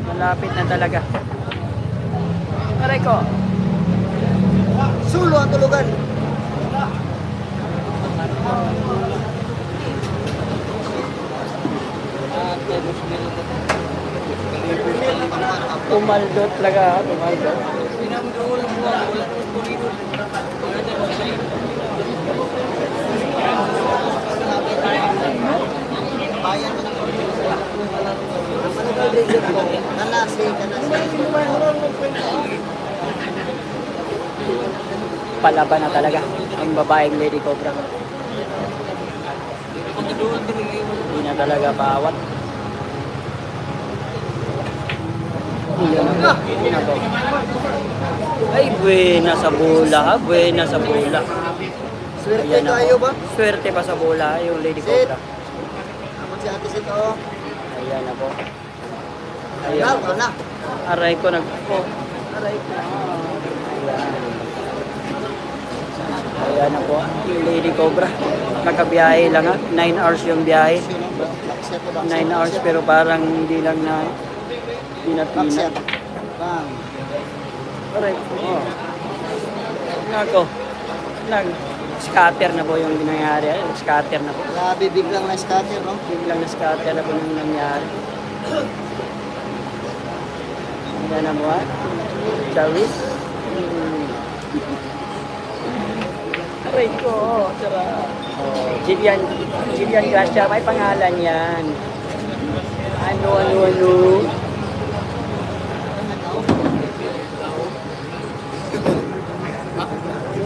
Malapit na talaga. Aray ko. Sulo ang tulugan. Tumaldot talaga, tumaldot. Kanasi. Palaban na talaga ang babaeng Lady Cobra. Hindi na talaga bawat. Nako. Ay, buena sa bola, ha? Buena sa bola. Swerte Ayan ako. tayo ba? Swerte pa sa bola yung Lady Sit. Cobra. Ako si Ate Sito. Ayan na po. Ayan. Ayan. Na. Aray ko nag... Oh. Aray ko. Ayan. Ayan na po. Yung Lady Cobra. Kakabiyahe lang ha. 9 hours yung biyahe. 9 hours pero parang hindi lang na... Hindi na Backset. pinat. Bang. Aray ko. Oh. Nako. Scatter na po yung nangyari. Scatter na po. Grabe, biglang na scatter, no? Biglang na-scatter na po yung nangyari. Ayan na mo ha. Chawis. Aray ko. Sarap. Oh, Jillian Gracia. May pangalan yan. Ano.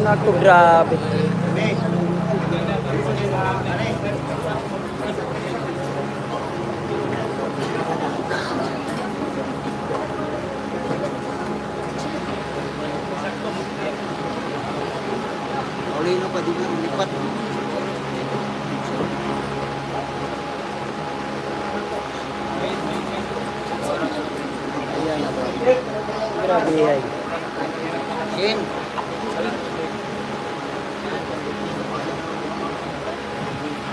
Naku, grabe. Paulino pa din ang lipat. Ayan na po. Grabe ay. Shin.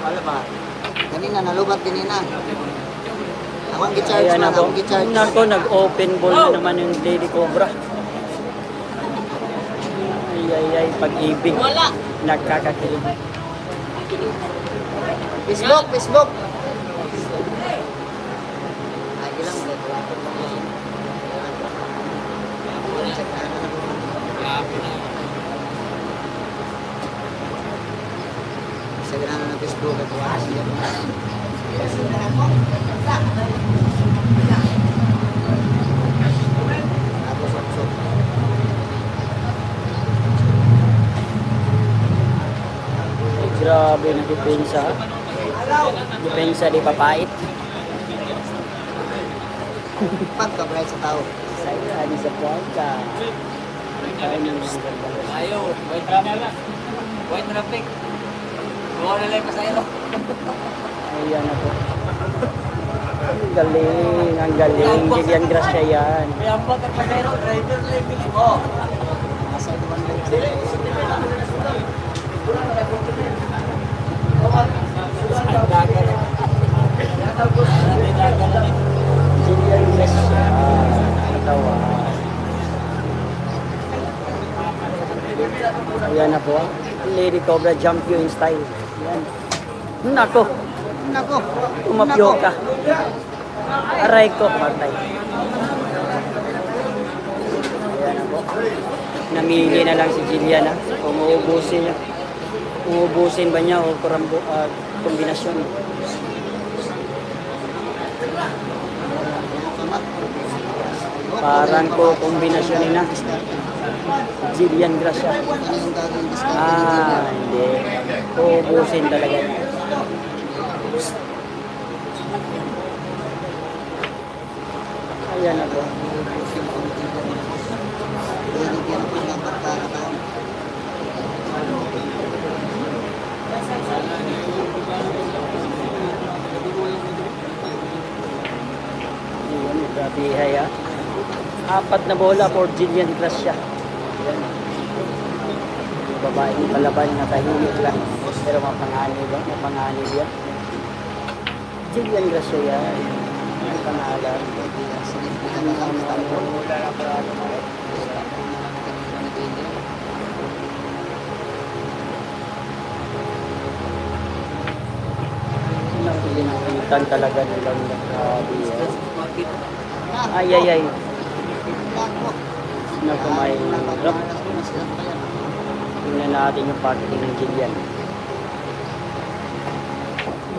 Wala ba? Kanina, nalubat kanina. Akong gicharge Ayan na man, po. akong gicharge. Nako, nag-open ball na naman yung Lady Cobra. Ay, pag-ibig. Wala. Nagkakakilig. Facebook. Ay, ilang ulit. Sa ganaan ng Facebook at wala siya. Tapos sok-sok. Ay, grabe na depensa. Depensa di papait. Pagka-bright sa tao. Saya di sa puwanka. Ay, Ayaw, white traffic. White traffic. Buha na lang pa sa'yo. ayan na po. Ang galing. Jillian Gracia yan. May ambot ang pasero, driver lang yung bilis mo. Nasa naman lang. Jillian Gracia. Natawa. Ayan na po. Lady Cobra jump you in style. Ayan. Nako. Nako. Umapyo ka. Aray ko, patay. Ayan na po. Namili na lang si Jillian ha. Kung uubusin niya. Uubusin ba niya o kombinasyon. Parang ko kombinasyon na. Jillian Gracia. Anong gagawin discount? Hindi. Uubusin talaga. Ayan na po. Bigyan ko ng pagkakataon. Grabe ha. 4 na bola for Jillian Gracia. Yan. Yung babaeng palaban na tahimik lang. Pero mapanganib yan. Jillian Gracia yan. Ang pangalan. Pinakilitan talaga nilang grabe. Ay. Naku, may hirap. Tingnan natin yung packaging ng Jillian.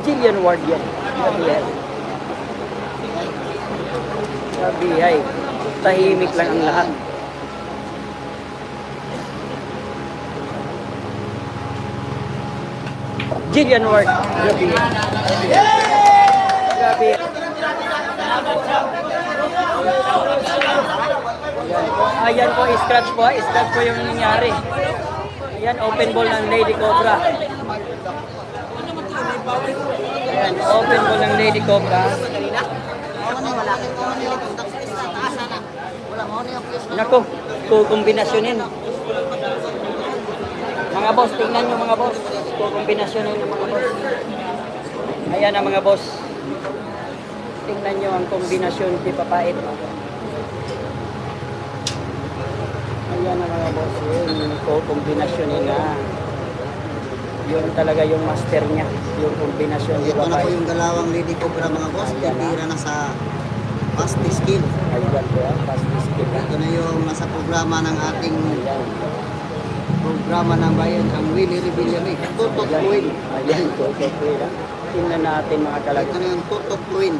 Jillian Ward yan. Sabihay. Tahimik lang ang lahat. Jillian Ward. Grabe. Grabe. Ayan po, scratch po. Scratch po yung nangyari. Ayan, open ball ng Lady Cobra. Ayan, open ball ng Lady Cobra. Nako, kukombinasyonin. Mga boss, tingnan nyo mga boss. Kukombinasyonin ng mga boss. Ayan ang mga boss. Tingnan nyo ang kombinasyon di papait. Ayan ang mga boss. Yun, kukombinasyonin na. Yun talaga yung master niya. Yung kombinasyon di Ito na po papait. yung galawang Lady Cobra mga boss. Titira na sa fast skill. Ayan po yan, fast skill na. Ito na yung nasa programa ng ating Ayan. programa ng bayan, ang Willie Rebellion. Tutok Win. Ayan po, yan. Tingnan natin mga Ito kalagay. na yung Tutok Win.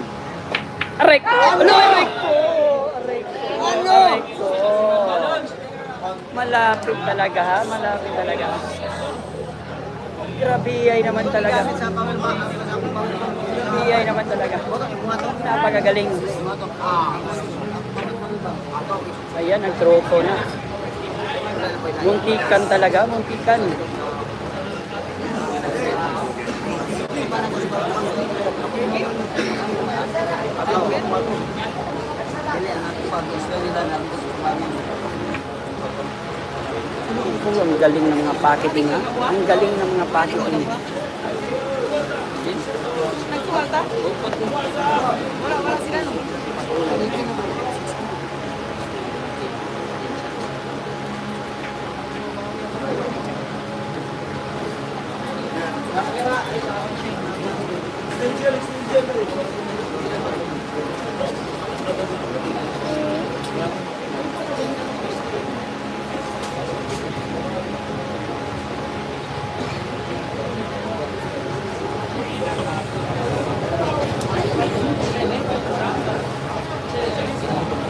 Aray ko! Ano? Aray ko! Aray ko! Ano? Aray ko! Malapit talaga ha? Malapit talaga. Grabiyay naman talaga. Grabiyay naman talaga. Napakagaling. Ayan, ang troko na. Muntikan talaga, muntikan. Ang galing ng mga packaging ha. Ang galing ng mga packaging. Nagsuwalta? Wala sila no?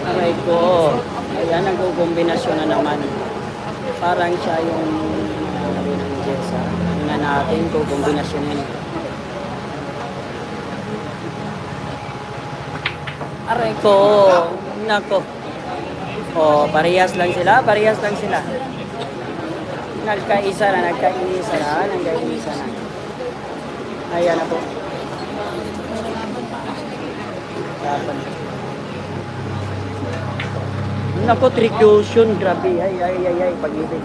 Aray ko. Ayan, nagkukombinasyon na naman. Parang siya yung sabi ng Jessa. Tingnan natin kung kombinasyonin. Aray ko. Nako. Oh, parehas lang sila. Parehas lang sila. Nagkaisa na. Nagkaisa na. Ayan na po. Dapat. Nako, tricution, grabe. Ay, pag-ibig.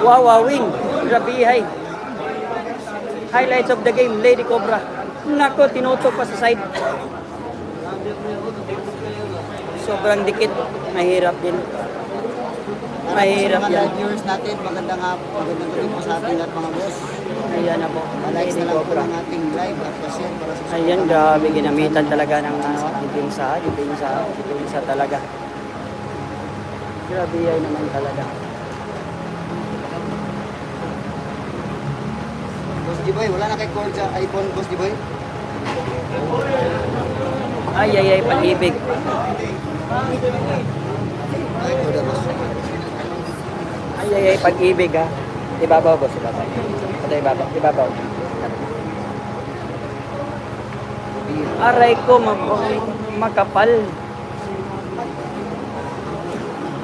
Wow, win. Grabe, hay. Highlights of the game, Lady Cobra. Nako, tinutok pa sa side. Sobrang dikit. Mahirap din. Mahirap Sa mga yan. live viewers natin, magandang gabi po sa ating lahat mga boss. Ayan na po. Likes Lady na lang po Cobra. ng ating live at share para sa Ayan, grabe. Ginamitan talaga ng depensa talaga. Grabe yan naman talaga. Boss Jiboy, wala na kay call sa iPhone, Boss Jiboy? Ay, pag-ibig. Ay, ito na boss. Ay, pag-ibig ha. Ibabaw, boss, ibabaw. Ito, ibabaw. Aray ko, makapal.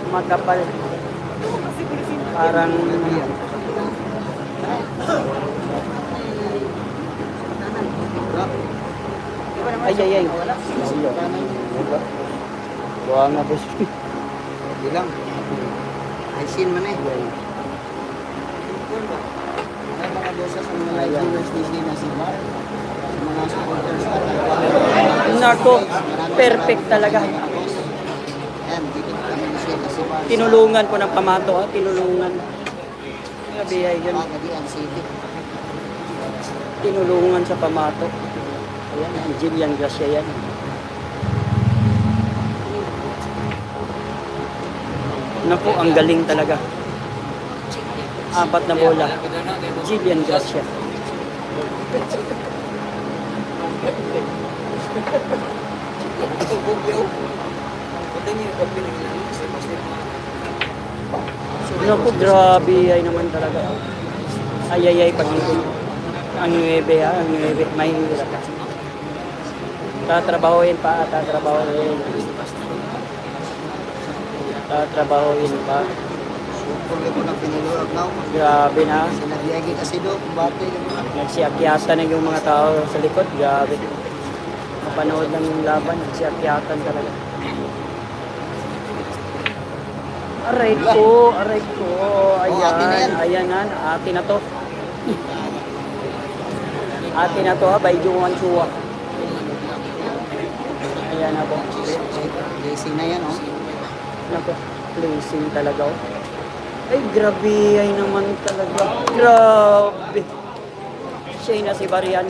makapal. Parang ay. Buha nga boss. Bilang. Ay sin man eh. Ay mga boses ng mga live viewers ni Sina Simar. Mga supporters natin. Nako, perfect talaga. Ayan, dito kami ni Sina Simar. Tinulungan ko ng pamato ha, tinulungan. Nabiyay yun. Pagadian City. Tinulungan sa pamato. Ayan, ang Jillian Gracia yan. Naku, ang galing talaga. 4 na bola. Jillian Gracia. Naku, grabe ay naman talaga. Ay, pag ang 9 ha, ang 9, may hirap kasi. Tatrabahoin pa. Tatrabahoin pa. Supol ko na pinalurag na. Grabe na. Sinabiyagi kasi do, bate. Nagsiakyatan na yung mga tao sa likod. Grabe. Mapanood ng laban, nagsiakyatan talaga. Aray ko. Ayan na. Atin na to. Atin na to ha, by Juan Chua. Ayan na po. JC na yan, oh. Naku, placing talaga oh. Ay, grabe ay naman talaga. Grabe. Siya na si Barian.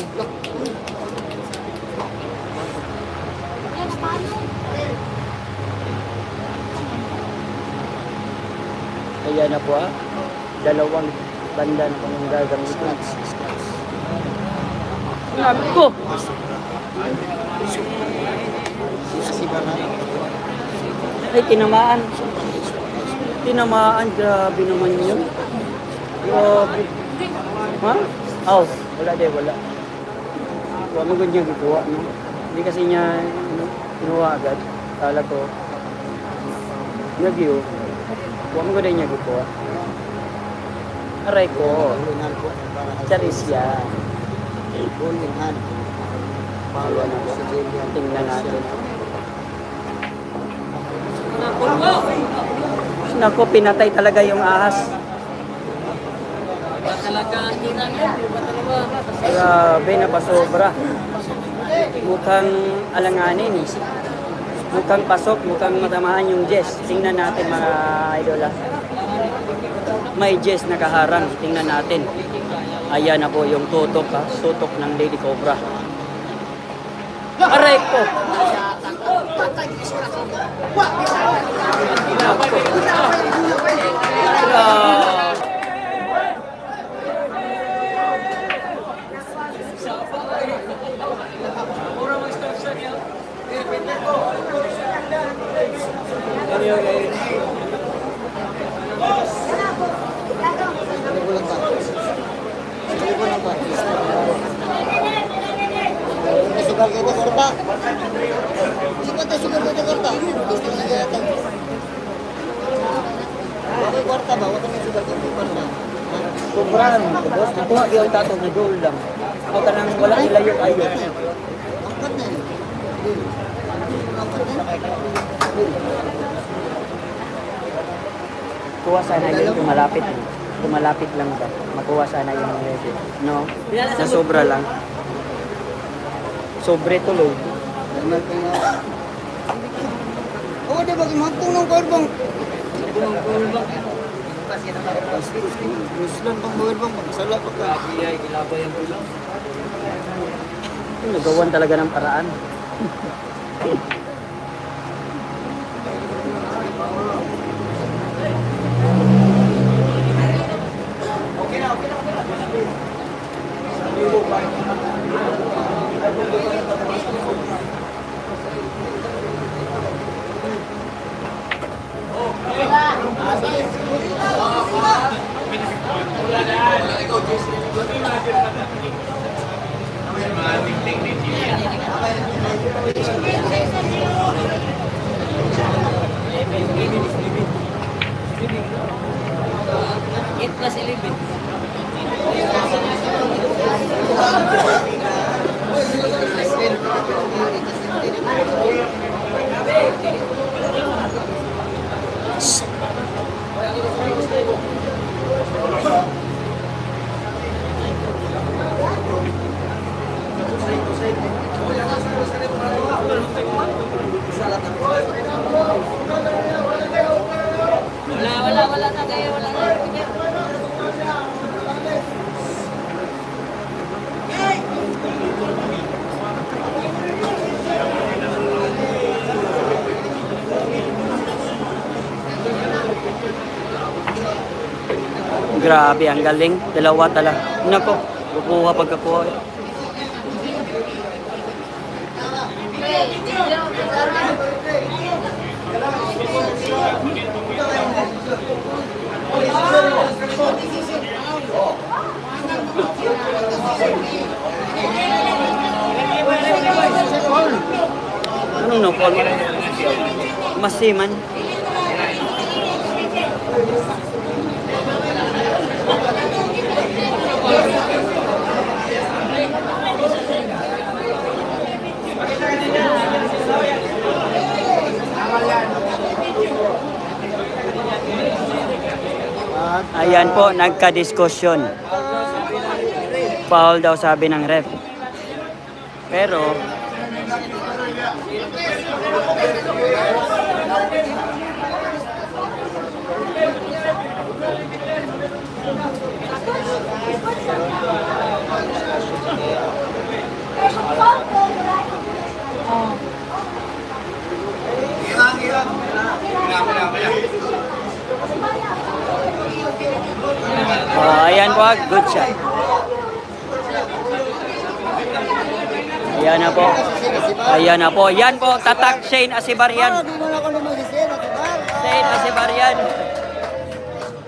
Ayan na po ah. 2 banda na kung gagamitin. Naku! Sinasibar na. Ay, tinamaan. Grabe naman yun. Grabe. Ha? Oh, wala. Huwag mo niya gikuha, no? Hindi kasi niya kinuha agad. Kala ko, nag-view. Huwag mo niya gikuha. Aray ko. Bulingan po. Charis yan. Bulingan. Palo na po. Tingnan natin. Naku, pinatay talaga yung ahas. Grabe na pasobra. Mukhang alanganin. Mukhang pasok, mukhang matamahan yung Jess. Tingnan natin mga idola. May Jess nakaharang. Tingnan natin. Ayan na po yung tutok ha. Tutok ng Lady Cobra. Aray ko! Sugar kita korta. Sikot sugar kita korta. Gusto na kaya tayo. Bakit korta ba? Wala na sugar kita korta. Sobrang, boss. Nakuha yung tatong na goal lang. Ako kanang wala nila yung ayo. Angkat na yun. Angkat na. Kuha sana yung tumalapit. Tumalapit lang ba? Makuha sana yung medyo. No? Na sobra lang. Sobre tuloy. Normal pa nga. Oo, di ba? Kimagtong ng korbang. Ruslan pang korbang. Pagsala pa ka. Nagawan talaga ng paraan. Plus 11. Wala na kayo, wala na. Grabe, ang galing. Dalawa tala. Nako, kukuha pagkakuha. Ano no, Paul? Masiman. Ayan po, nagka-diskusyon. Foul daw sabi ng ref. Pero ayan po, good shot. Ayan na po. Ayan na po. Yan po, tatak Shane Asibar yan. Hindi mo na ako lumagisin, Asibar. Shane Asibar yan.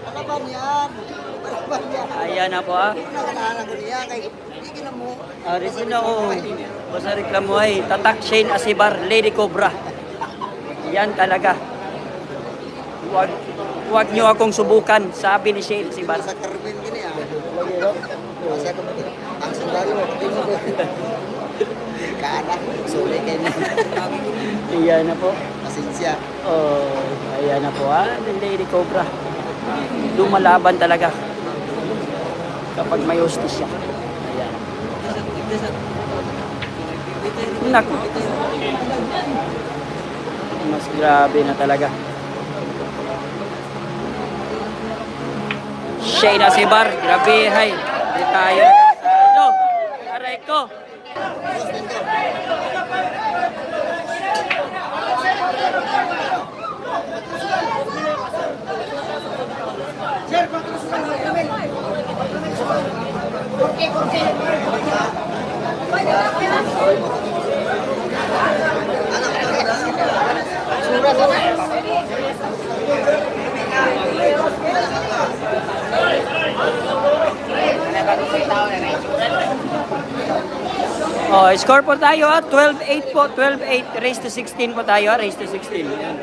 Palaban yan. Palaban yan. Ayan na po ah. Nakalaala ko niya, kay hindi na mo. Arisin na ko. Basta reklamo ay tatak Shane Asibar, Lady Cobra. Yan talaga. Huwag nyo akong subukan, sabi ni Shane Asibar. Sa Carmen gini ah. Masa ko ang sundalo, hindi mo ko. Kaana, sorry kayo na. Ayan na po. Pasensya. Oh, ayan na po ah, Lady Cobra. Lumalaban talaga kapag may hostisya. Ayan. Naku. Mas grabe na talaga. Shane Asibar, grabe hay. Di tayo. Ano? Aray ko. Oh, score po tayo 12-8 po, 12-8, race to 16 po tayo, race to 16. Yan.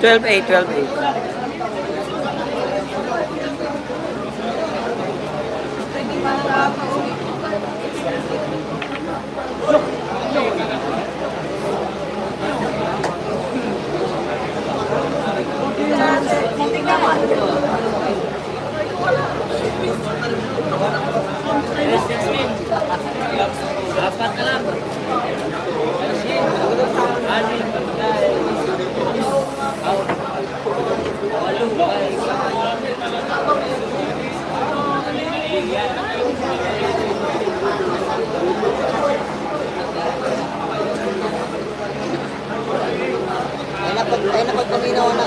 Twelve eight. Ay napagpaminaw na.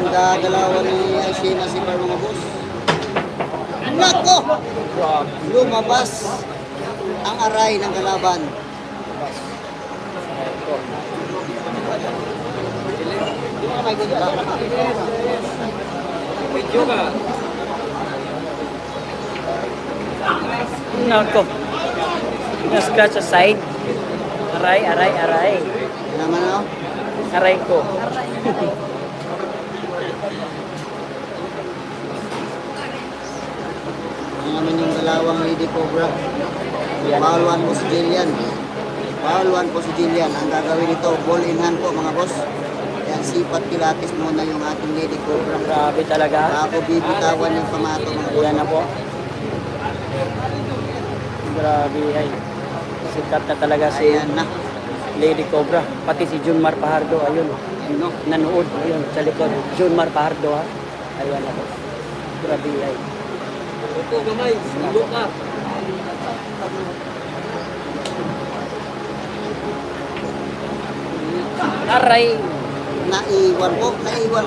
Ang gagalawan ni Ashina si Par mga boss. Nako! Lumabas ang aray ng kalaban. Nako. Na-scratch sa side. Aray, aray, aray. Naman ako. Aray ko. Ang naman yung dalawang Lady Cobra. Yan. Foul 1 po si Jillian. Foul 1 po si Jillian. Ang gagawin nito, ball in hand po mga boss. Yan, sipat pilates muna yung ating Lady Cobra. Grabe talaga. Bago bibitawan yung pamato mga boss. Ayan na po. Grabe ay. Sikat na talaga si Ayan na. Lady Cobra. Pati si Junmar Pajardo. Ayun. Nanood. Ayun sa likod. Junmar Pajardo ha. Ayan na po. Grabe ay. Ito, gamay. Sulo ka. Aray. Naiwan po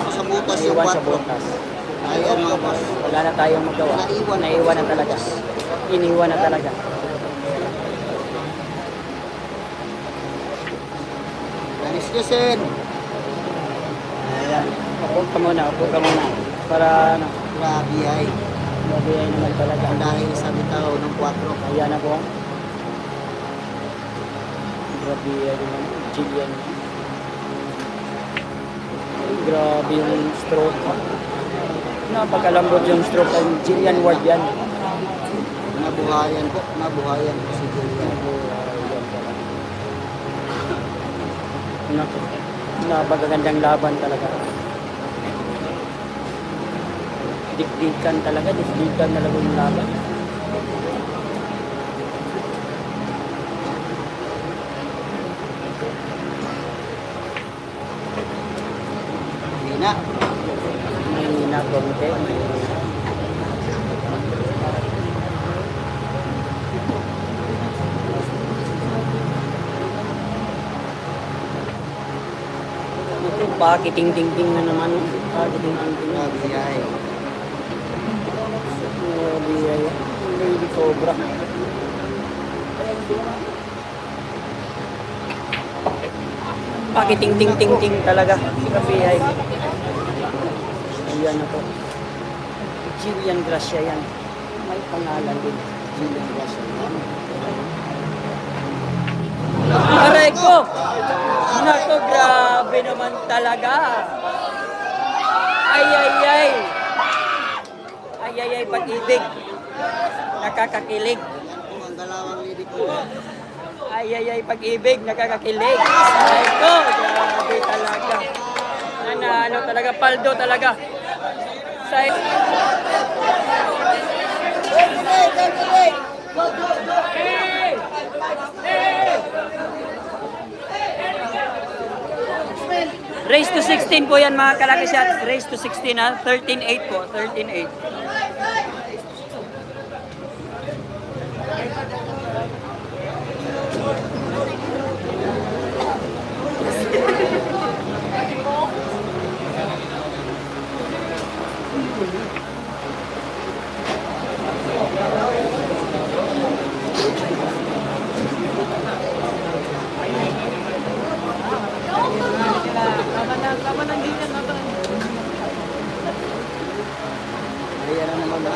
sa butas yung Iwan sa 4. butas. Ayan mga boss. Wala na tayong magawa. Naiwan na talaga. Iniwan na talaga. Anis Yusin. Ayan. Upo ka muna. Upo ka muna. Para ano. Grabe ay. Grabe ay naman talaga. Dahil sa bitaw ng 4. Ayan na po. Grabe ay naman. Jillian. Grabe yung stroke. Napakalambot yung stroke. Jillian Ward yan. Nabuhayan po si Jillian. Napakagandang laban talaga. Dikdikan talaga yung laban. Hina. May nagonte. Ito, pakiting-ting-ting na naman. Pakiting-ting-ting na. Grabe ay. Grabe ay. Lady Cobra. Pakiting-ting-ting-ting talaga. Grabe ay. Ayan na po. Jillian Gracia yan. May pangalan din. Jillian Gracia. Aray ko! Nako, grabe naman talaga. Ay, ay, ay. Ay, ay, ay, pag-ibig. Nakakakilig. Ang dalawang Lady Cobra. Ay, ay, ay, pag-ibig. Nakakakilig. Ay ko, grabe talaga. Ano talaga, paldo talaga. Side. Race to 16 po yan mga kalaki shots. Race to 16 ha. 13-8 po. 13-8. Ayan na naman na.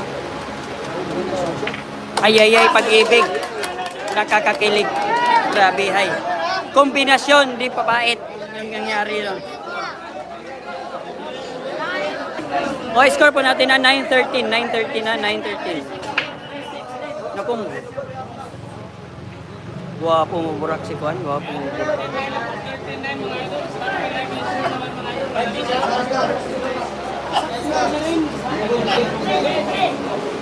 Ay, ay, ay, pag-ibig. Nakakakilig. Grabe, hay. Kombinasyon, di papait. Yung nangyari nun. O, score po natin na 9-13. 9-13 na, 9-13. Nakong. Guwapo mo burak si Kwan. Guwapo mo burak.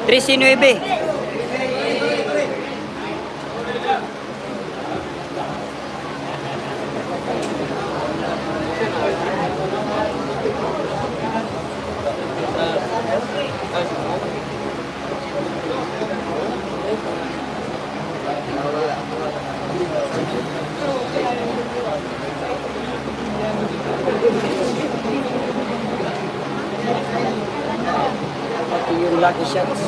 $13.9. yung lucky shots.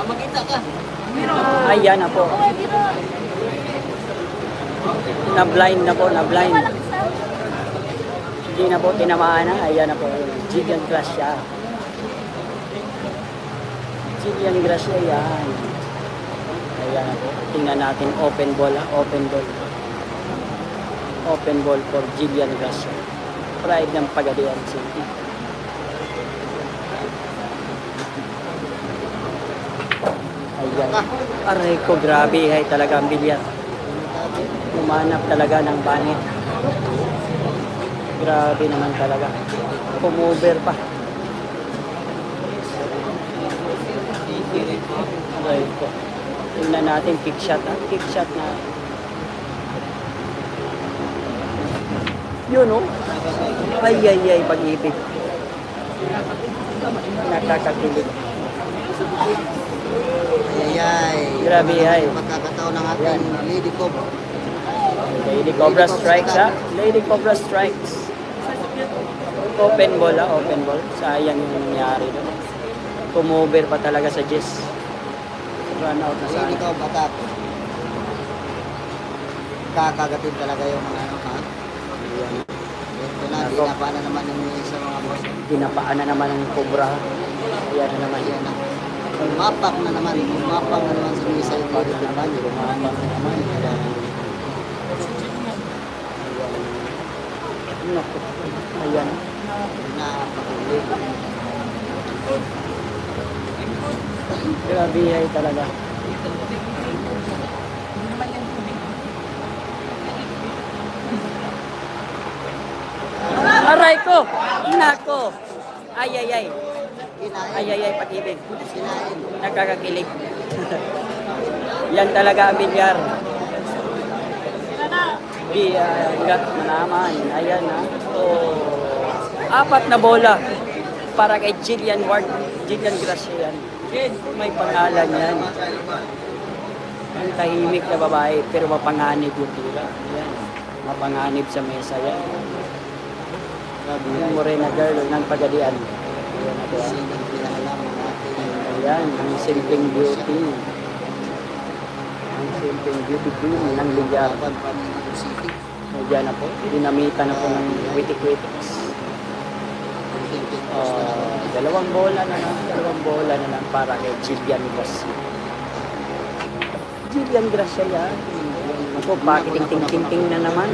Makita ka. Ayan na po. Na-blind na po, na-blind. Hindi na po tinamaan na. Ayan na po. Jillian Gracia. Jillian Gracia yan. Ayan na po. Tingnan natin. Open ball. Open ball. Open ball for Jillian Gracia. Pride ng Pagadian City. Ayan. Aray ko, grabe. Ay talaga ang bilyar. Umanap talaga ng banit. Grabe naman talaga. Pumover pa. Aray ko. Tingnan natin, kick shot. Kick shot na. Yun o. Ay, pag-ibig. Nakakakilig. Ayay. Grabe, ay. Pagkakataon ng ating Lady Cobra. Lady Cobra strikes, ha? Lady Cobra strikes. Open ball, ha? Open ball. Sayang yung nangyari doon. Pumover pa talaga sa Jess. Run out na Lady sana. Cobra attack. Kakagatin talaga yung mga ano, ha? Ito na, dinapa na naman yung sa mga boss. Dinapaan na naman ng Cobra. Ayan na naman. Ayan na. Mapak na naman. Mapak na naman sa misa yung body to body. Mapak na naman. Naku. Ayan. Napakalig. Grabe ay talaga. Aray ko! Nako! Ay. Kinain. Pag-ibig. Kinain. Nakakakilig. Yan talaga ang bilyar. Di, naman. Ayan na. Oh. 4 na bola para kay Jillian Gracia yan. May pangalan yan. Ang tahimik na babae pero mapanganib yung tira. Yan. Mapanganib sa mesa yan. Yung morena girl ng Pagadian. Ayan na po. Sinang pinaalam natin. Ayan, ang simpleng beauty. Ang simpleng beauty queen ng Liga. Laban pa ng City. Ayan na po. Dinamita na po ng witik-witiks. Dalawang bola na lang para kay Jillian Gracia. Jillian Gracia yan. Ako, pakiting-ting-ting na naman.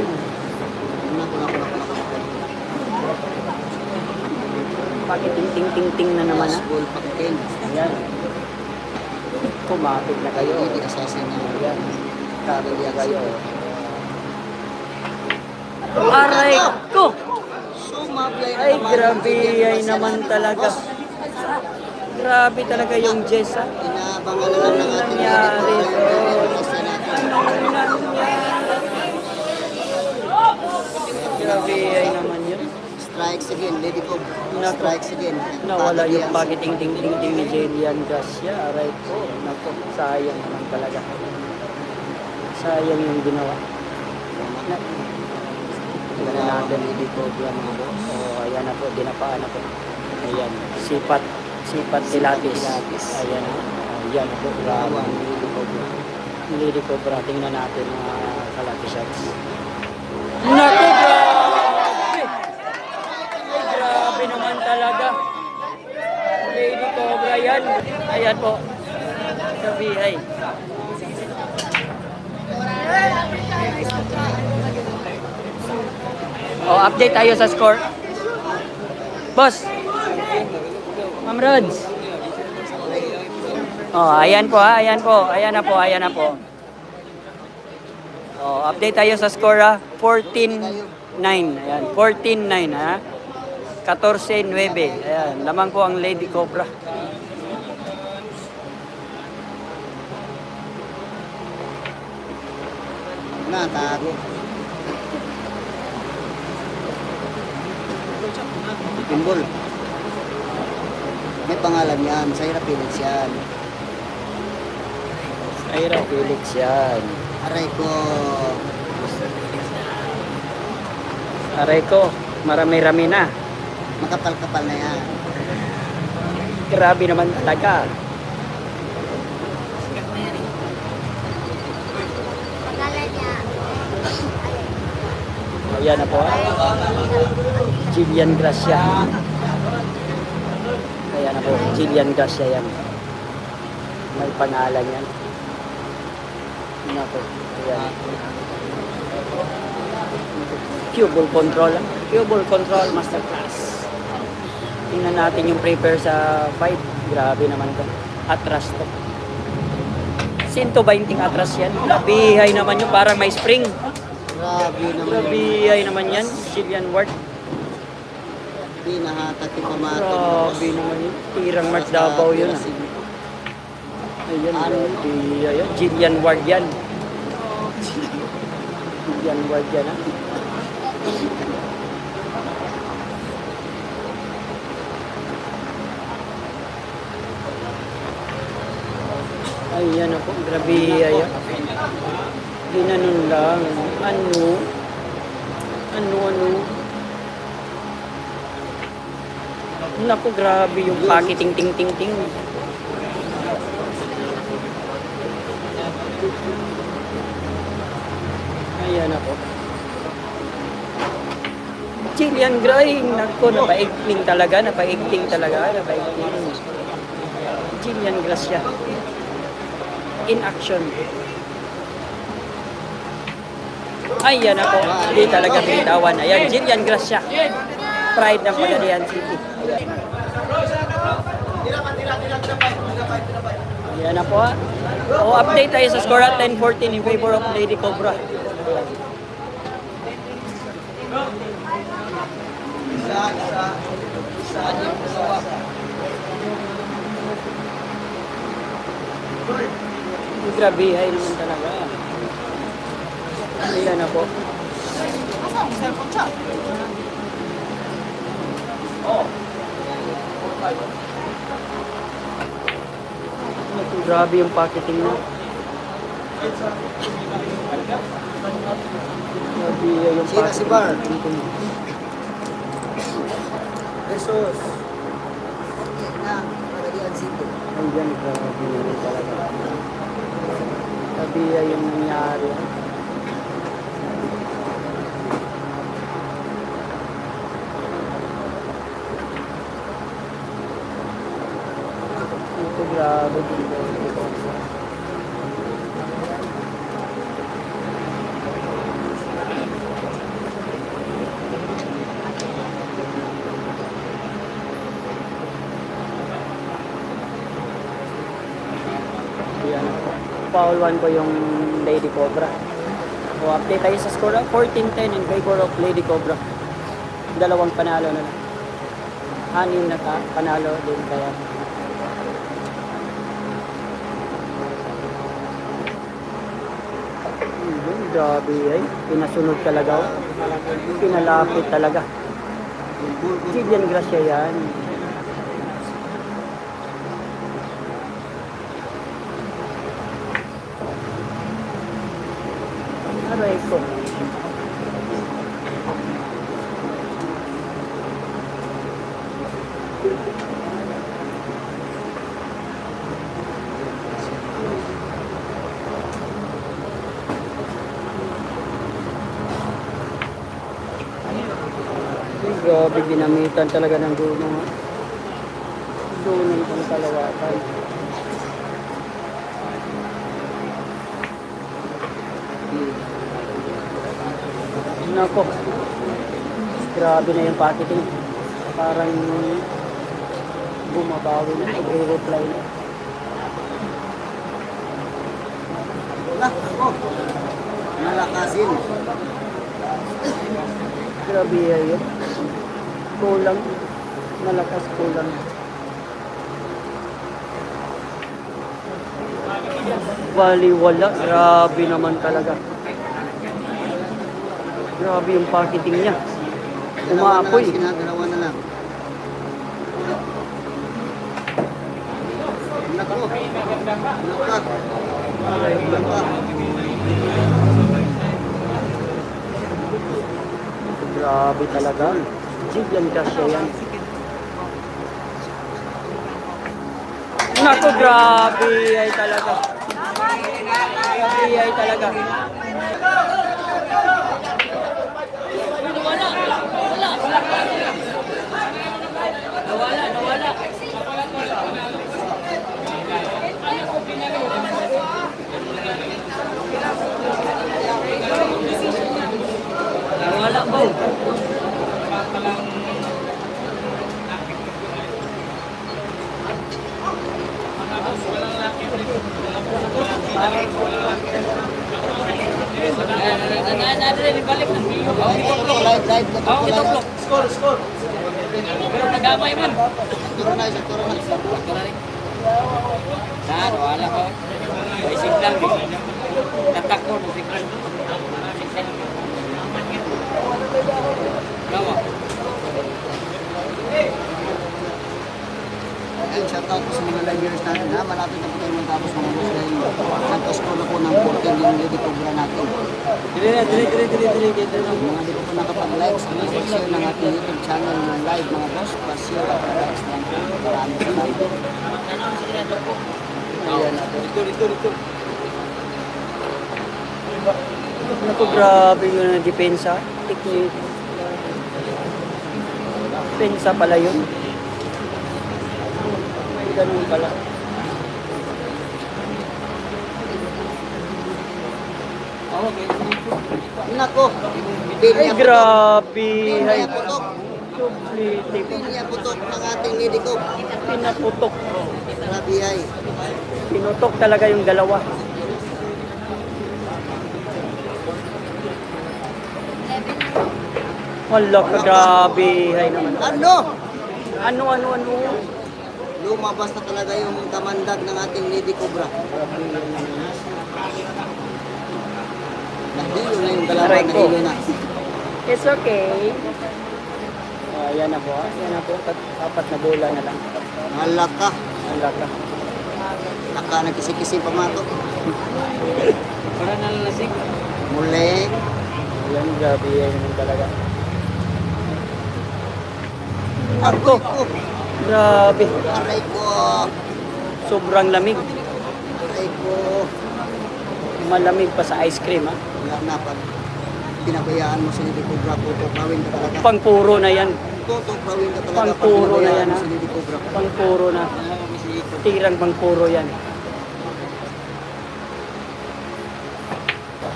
Pakiting-ting-ting na naman. Baseball pakitin. Ayan. Kumapit na kayo. Hindi assassin na. Ayan. Kapit na kayo. Aray ko! Sumablay na Ay, naman. grabe ay naman talaga. Grabe talaga yung Jess, ha? Inaabangan na lang ng ating Nangyari Lady to. Cobra. Grabe ay naman yun. Strikes again, Lady Cobra. Naku. Strikes again. Nawala yung pakiting-ting-ting ni Jillian Gracia. Aray ko. Naku, sayang naman talaga. Sayang yung ginawa. Tingnan natin, Lady Cobra mga boss. Oh, ayan na po, dinapaan na po. Ayan, sipat Pilates. Ayan, ayan na po. Bawang Lady Cobra. Lady Cobra, tingnan natin mga kalaki shots. Naku, grabe! Ay, grabe naman talaga. Lady Cobra yan. Ayan po. Sabi, ay. Oh, update tayo sa score. Boss. Ma'am Rods. Oh, ayan po ha, ayan po. Ayan na po, ayan na po. Oh, update tayo sa score ha. 14-9. Ayan, 14-9 ha. 14-9. Ayan, lamang po ang Lady Cobra. Tago. Timbol. May pangalan yan. Saira Felix yan. Ira Felix yan. Aray ko. Aray ko, marami-rami na. Makapal-kapal na yan. Grabe naman talaga. Ayan na po. Jillian Gracia. Ayan na po. Jillian Gracia yan. May pangalan yan. Ayan na po. Ayan. Cubal Control. Cubal Control Masterclass. Tingnan natin yung prepare sa 5. Grabe naman ito. Atras to. 120 atras yan. Nabihay naman yung parang may spring. Grabe naman. Grabe naman yan. Jillian Ward. Di nahatak yung pamato. Grabe naman yun. Tirang March Davao yun. Ayan. Ayan. Jillian Ward yan. Jillian Ward yan ha. Ayan ako. Grabe ayan. Ginanon lang. Ano? Naku, grabe yung pakiting ting ting ting. Ayan ako. Jillian Gray. Naku, napaigting talaga. Jillian Gracia. In action. Ayan ako. Hindi talaga bitawan. Ayan, Jillian Gracia. Pride ng Pagadian City. Ayan na po ha. O, update tayo sa score at 10-14 in favor of Lady Cobra. Grabihay naman talaga. Ayan na po. Grabe yung packeting na. Grabe yung Sino si Bar? Jesus. Na, Pagadian City. Ayan, grabe yun talaga. Grabe yung nangyari. Ito grabe dito. Ayan. Foul 1 po yung Lady Cobra. So, update tayo sa score. 14-10 in favor of Lady Cobra. Dalawang panalo na lang. 6 na panalo din kaya. Grabe ay. Pinasunod talaga. Pinalapit talaga. Jillian Gracia yan. Aray ko. Grabe, ginamitan talaga ng gulong. Gulong pang kalawatan. Nako. Grabe na yung packaging. Parang bumabawi na. Nag-reply na. Nako. Nalakasin. Grabe yun. Kulang. Malakas kulang. Baliwala. Grabe naman talaga. Grabe yung packaging niya. Umaapoy. Dalawa na lang. Nako. Nako. Nako. Grabe talaga. Jigyan kasya yan. Naku, grabe ay talaga. Grabe ay talaga. Nawala ba? Live. Score. Pero nagamay man. Turo na. Saan? Wala ko. May signal. Tatakbo mo signal. Bravo. Ayun, shoutout po sa mga live viewers natin ha. Malapit na po tayo matapos mga boss dahil nagpa-scroll na po ng 14 yung Lady Cobra natin. Dire. Mga di po nakapag-like sa mga share ng ating YouTube channel ng live mga boss. Pa-share at pa-likes lang po. Maraming salamat. Ayan natin. Ito. Naku, grabe yung depensa. Technique. Depensa pala yun. Ganun pala. Nako. Ay, grabe. Ay, Pinya putok. sublitik. Pinya putok ng ating Lady Cobra. Pinaputok. Grabe ay. Pinutok talaga yung dalawa. Wala ka, grabe. Ay naman. Ano? Ano? Lumabas na talaga yung kamandag ng ating Lady Cobra. Nahilo na yung dalawa, Aray ko. nahilo na. It's okay. Ayan na po. Apat na bola na lang. Halaka. Wala ka. Naka nagkisi-kisi pa mato. Para nalasing. Muli. Ayan, grabe yan naman talaga. Ako ko. Grabe. Aray ko. Sobrang lamig. Aray ko. Malamig pa sa ice cream, ha? Wala na pag pinabayaan mo si Lady Cobra, tutuprawin ka talaga. Pangpuro na yan. Tutuprawin ka talaga Pangpuro na yan, mo ha? si Lady Cobra. Pangpuro na. Tirang pangpuro yan.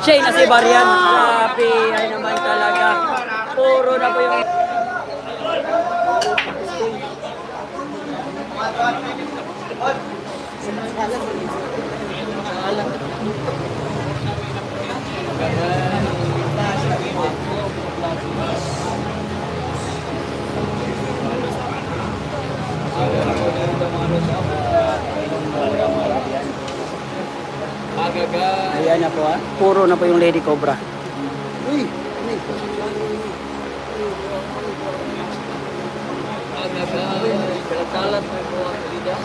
Shane na si Barian. Grabe. Ay naman talaga. Puro na po yung... Ayan na po, ha. Puro na po yung Lady Cobra. Uy! Kalat mo po ang lidah.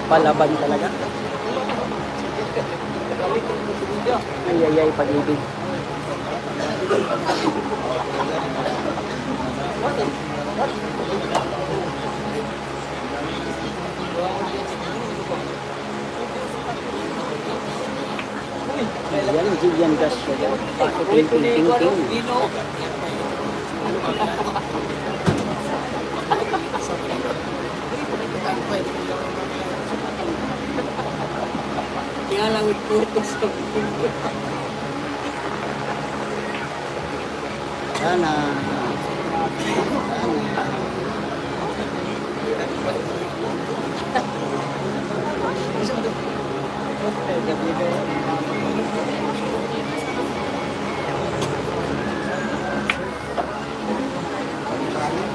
Palaban talaga. Ay, pag-ibig. Yan, gas siya. Ting. Kaya lang with photos of Sana. Sana.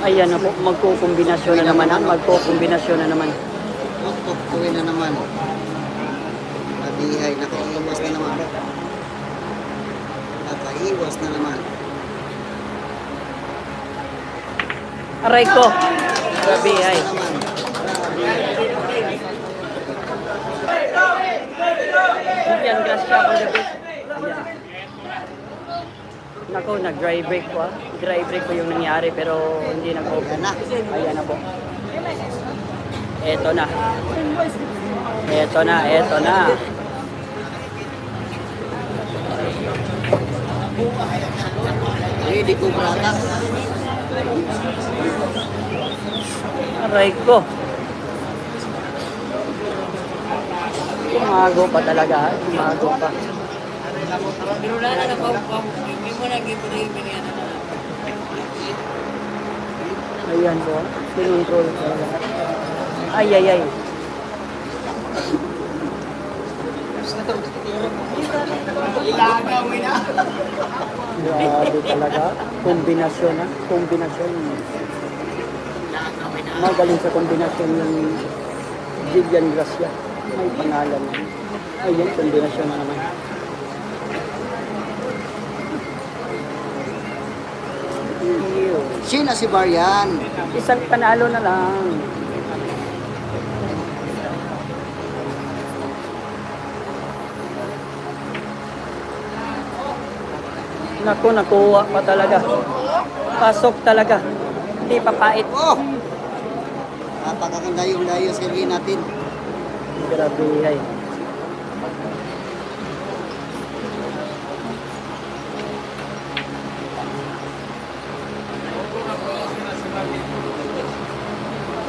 Ayan na po, magkukombinasyon na naman. Magkukombinasyon na naman. Tukuin na naman. Madihay, nakaiwas na naman. Nakaiwas na naman. Aray ko. Grabe ay. Yan, grasya ako gabi. Ayan. Nako, nag-dry break po. Dry break po yung nangyari pero hindi nag-open. Ayan na po. Eto na. Eto na, eto na. Ready ko product. Aray ko. Umago pa talaga. Umago pa. Pero wala na hindi mo na gipinigyan na. Ayan po. Sinuntrol talaga. Ay, ay, ay. Grabe talaga. Kombinasyon ha. Kombinasyon. Magaling sa kombinasyon ng Jillian Gracia. May pangalan na. Ayan, kombinasyon na naman. Ew. Sino si Barian? Isang panalo na lang. Naku, nakuha pa talaga. Pasok talaga. Hindi papait. Oh! Napakaganda yung dayo serve natin. Grabe ay.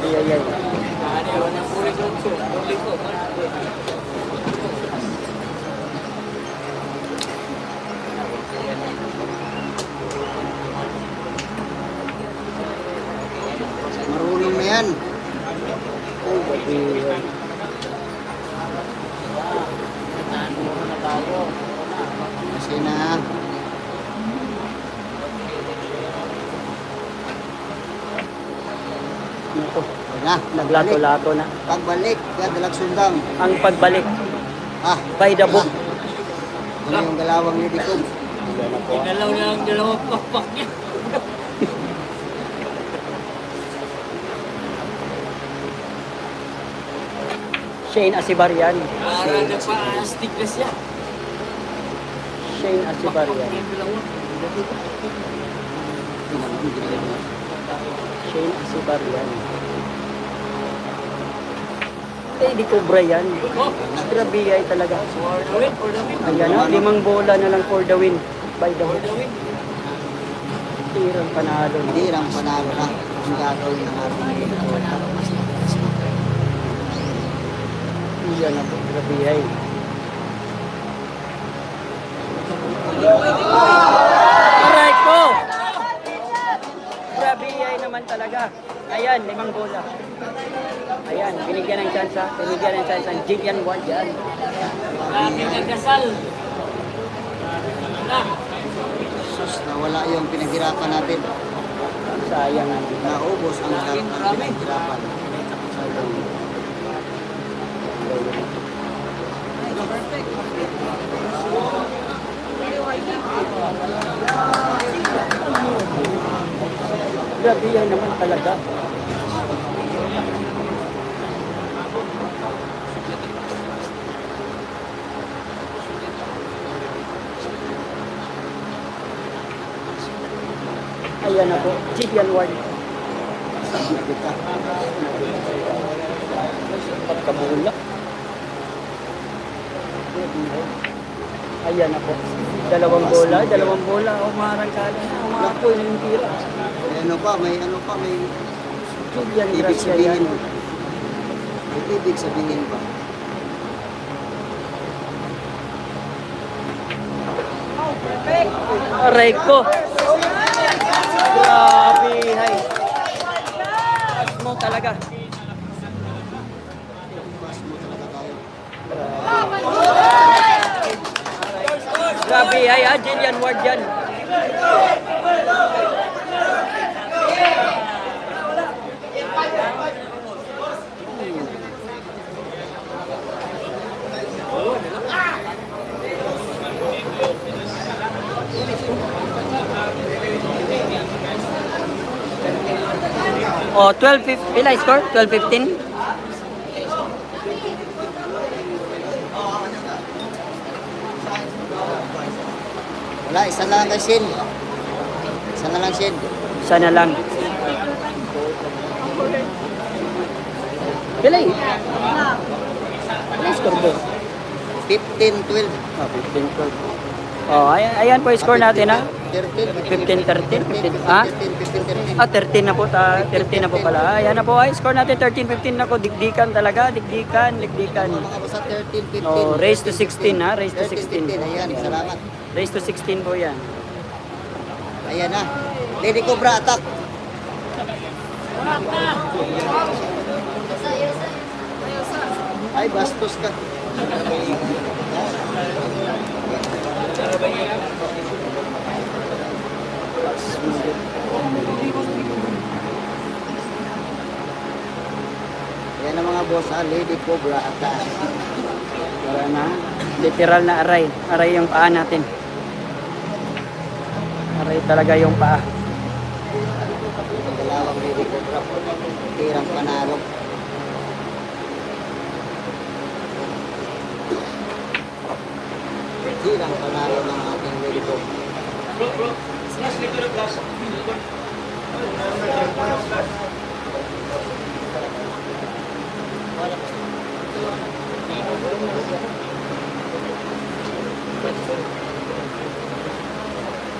Ay, ay, ay. Marunong na yan. Oh, grabe ay. Kasi na. Naku, Na, naglato-lato na. pagbalik, dalag sundang. Ang pagbalik Ah, by the book. ano yung galawang ni Dikog? Dalaw na ang dalawang pakpak niya. Shane Asibarian. Para nagpa-astig na siya. Shane Asibarian. Shane Asibarian. Eh, di Cobra yan. Grabe ay talaga. For the win, for the win. Ayan na, 5 bola na lang for the win. By the For book. the win. Tirang panalo. Hindi lang panalo na. Ang gagawin ng ating Iyan na po, grabe ay. Aray ko! Grabe ay naman talaga. Ayan, 5 bola. Ayan, binigyan ng chance ha. Binigyan ng chance ang Jillian Ward yan. Aking nagdasal. Na. sus, nawala yung pinaghirapan natin. Sayang ang Naubos ang lahat ng pinaghirapan. Grabe yan naman talaga. Ayan na po, Jillian Ward. Kita. Pagkabula. Ayan na po. 2 bola. Umarang kala na. Umapoy na yung tira. May ano pa, may Jillian ibig Gracia sabihin. yan. May ibig sabihin pa. Aray ko. Grabe, hay. As mo talaga. Mas mo talaga tayo. Grabe, hay. Jillian Ward yan. O, 12, pila score? 12-15? Wala, isa na lang kay Shin. Isa na lang Shin. Sana lang. Pila eh? Pila score mo? 15-12. Oh, 15-12. Oh, ayan po yung score natin ha. 15-13. 15, ah? 15-13. Ah, 13 na po. 13 na po pala. Ayan na po. Ay, score natin 13-15 na po. Digdikan talaga. Digdikan. Mga boss, 13-15. Oh, race to 16 ha. Race to 16. 13-15. Ayan, salamat. Race to 16 po yan. Ayan na. Lady Cobra, attack. Ay, bastos ka. Ayan ang mga boss, Lady Cobra, attack. Wala na. Literal na aray. Aray yung paa natin. Aray talaga yung paa. Dalawang Lady Cobra. Tirang panalo. Tirang panalo ng ating Lady Cobra.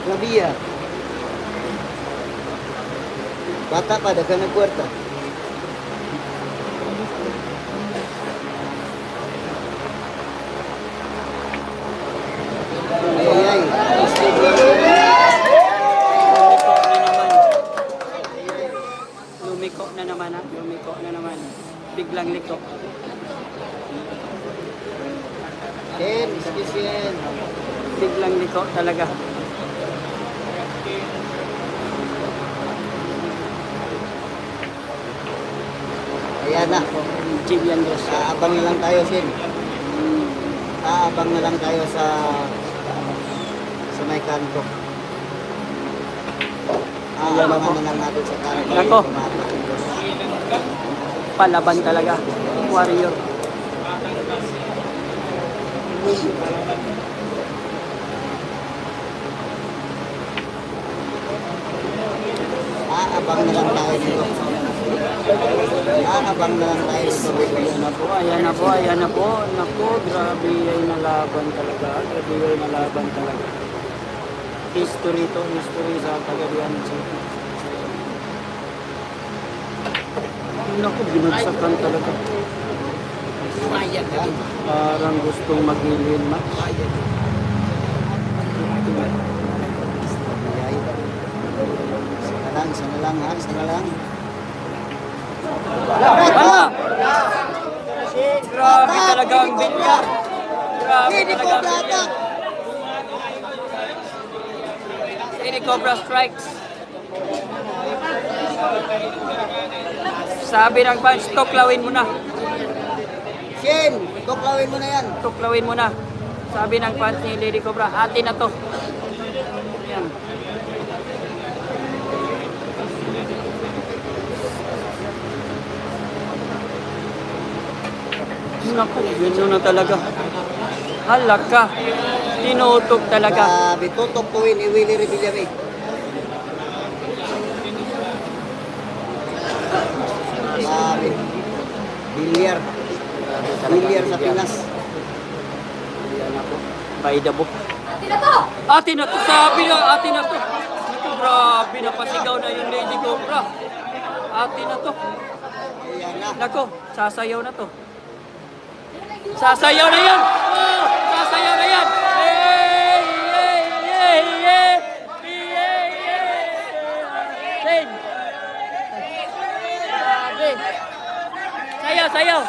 Labia. Bata pa, dagang nagkwarta. Ay, Lumiko na naman ha. Lumiko na naman. Biglang liko. Ken, excuse yan. Biglang liko talaga. Ayan na. Jillian Ross. Aabang na lang tayo, Sin. Aabang na lang tayo sa may kanto. Aabangan na lang natin sa kanto. Nako. Palaban talaga. Warrior. Aabang na lang tayo dito. Aabang na lang tayo dito. Ayan na po, ayan na po, ayan na po. Naku, grabe ay nalaban talaga. Grabe ay nalaban talaga. History to, history sa Cagayan City. Naku, binagsakan talaga. Parang gustong mag-alien match. Sana lang ha, sana lang. Ano? Grabe talaga ang bilyar. Grabe Lady talaga ang Cobra, bilyar. attack! Lady Cobra strikes. Sabi ng fans, tuklawin mo na. Shin, tuklawin mo na yan. Tuklawin mo na. Sabi ng fans ni Lady Cobra, atin na to. Yan. Naku, yun na talaga. Halaka. Tinutok talaga. Grabe, tutok tuwin ni Willie Revillame. Grabe. Bilyar. Bilyar sa Pinas. Yan na po. By the book. Atin na to! Sabi na, atin na to! Naku, grabe, napasigaw na yung Lady Cobra. Atin na to. Ayan na. Naku, sasayaw na to. Sasayaw na yan! Oh, sasayaw na yan! Hey! Hey! Hey! Hey! Hey! Hey! Grabe! Sayaw! Sayaw!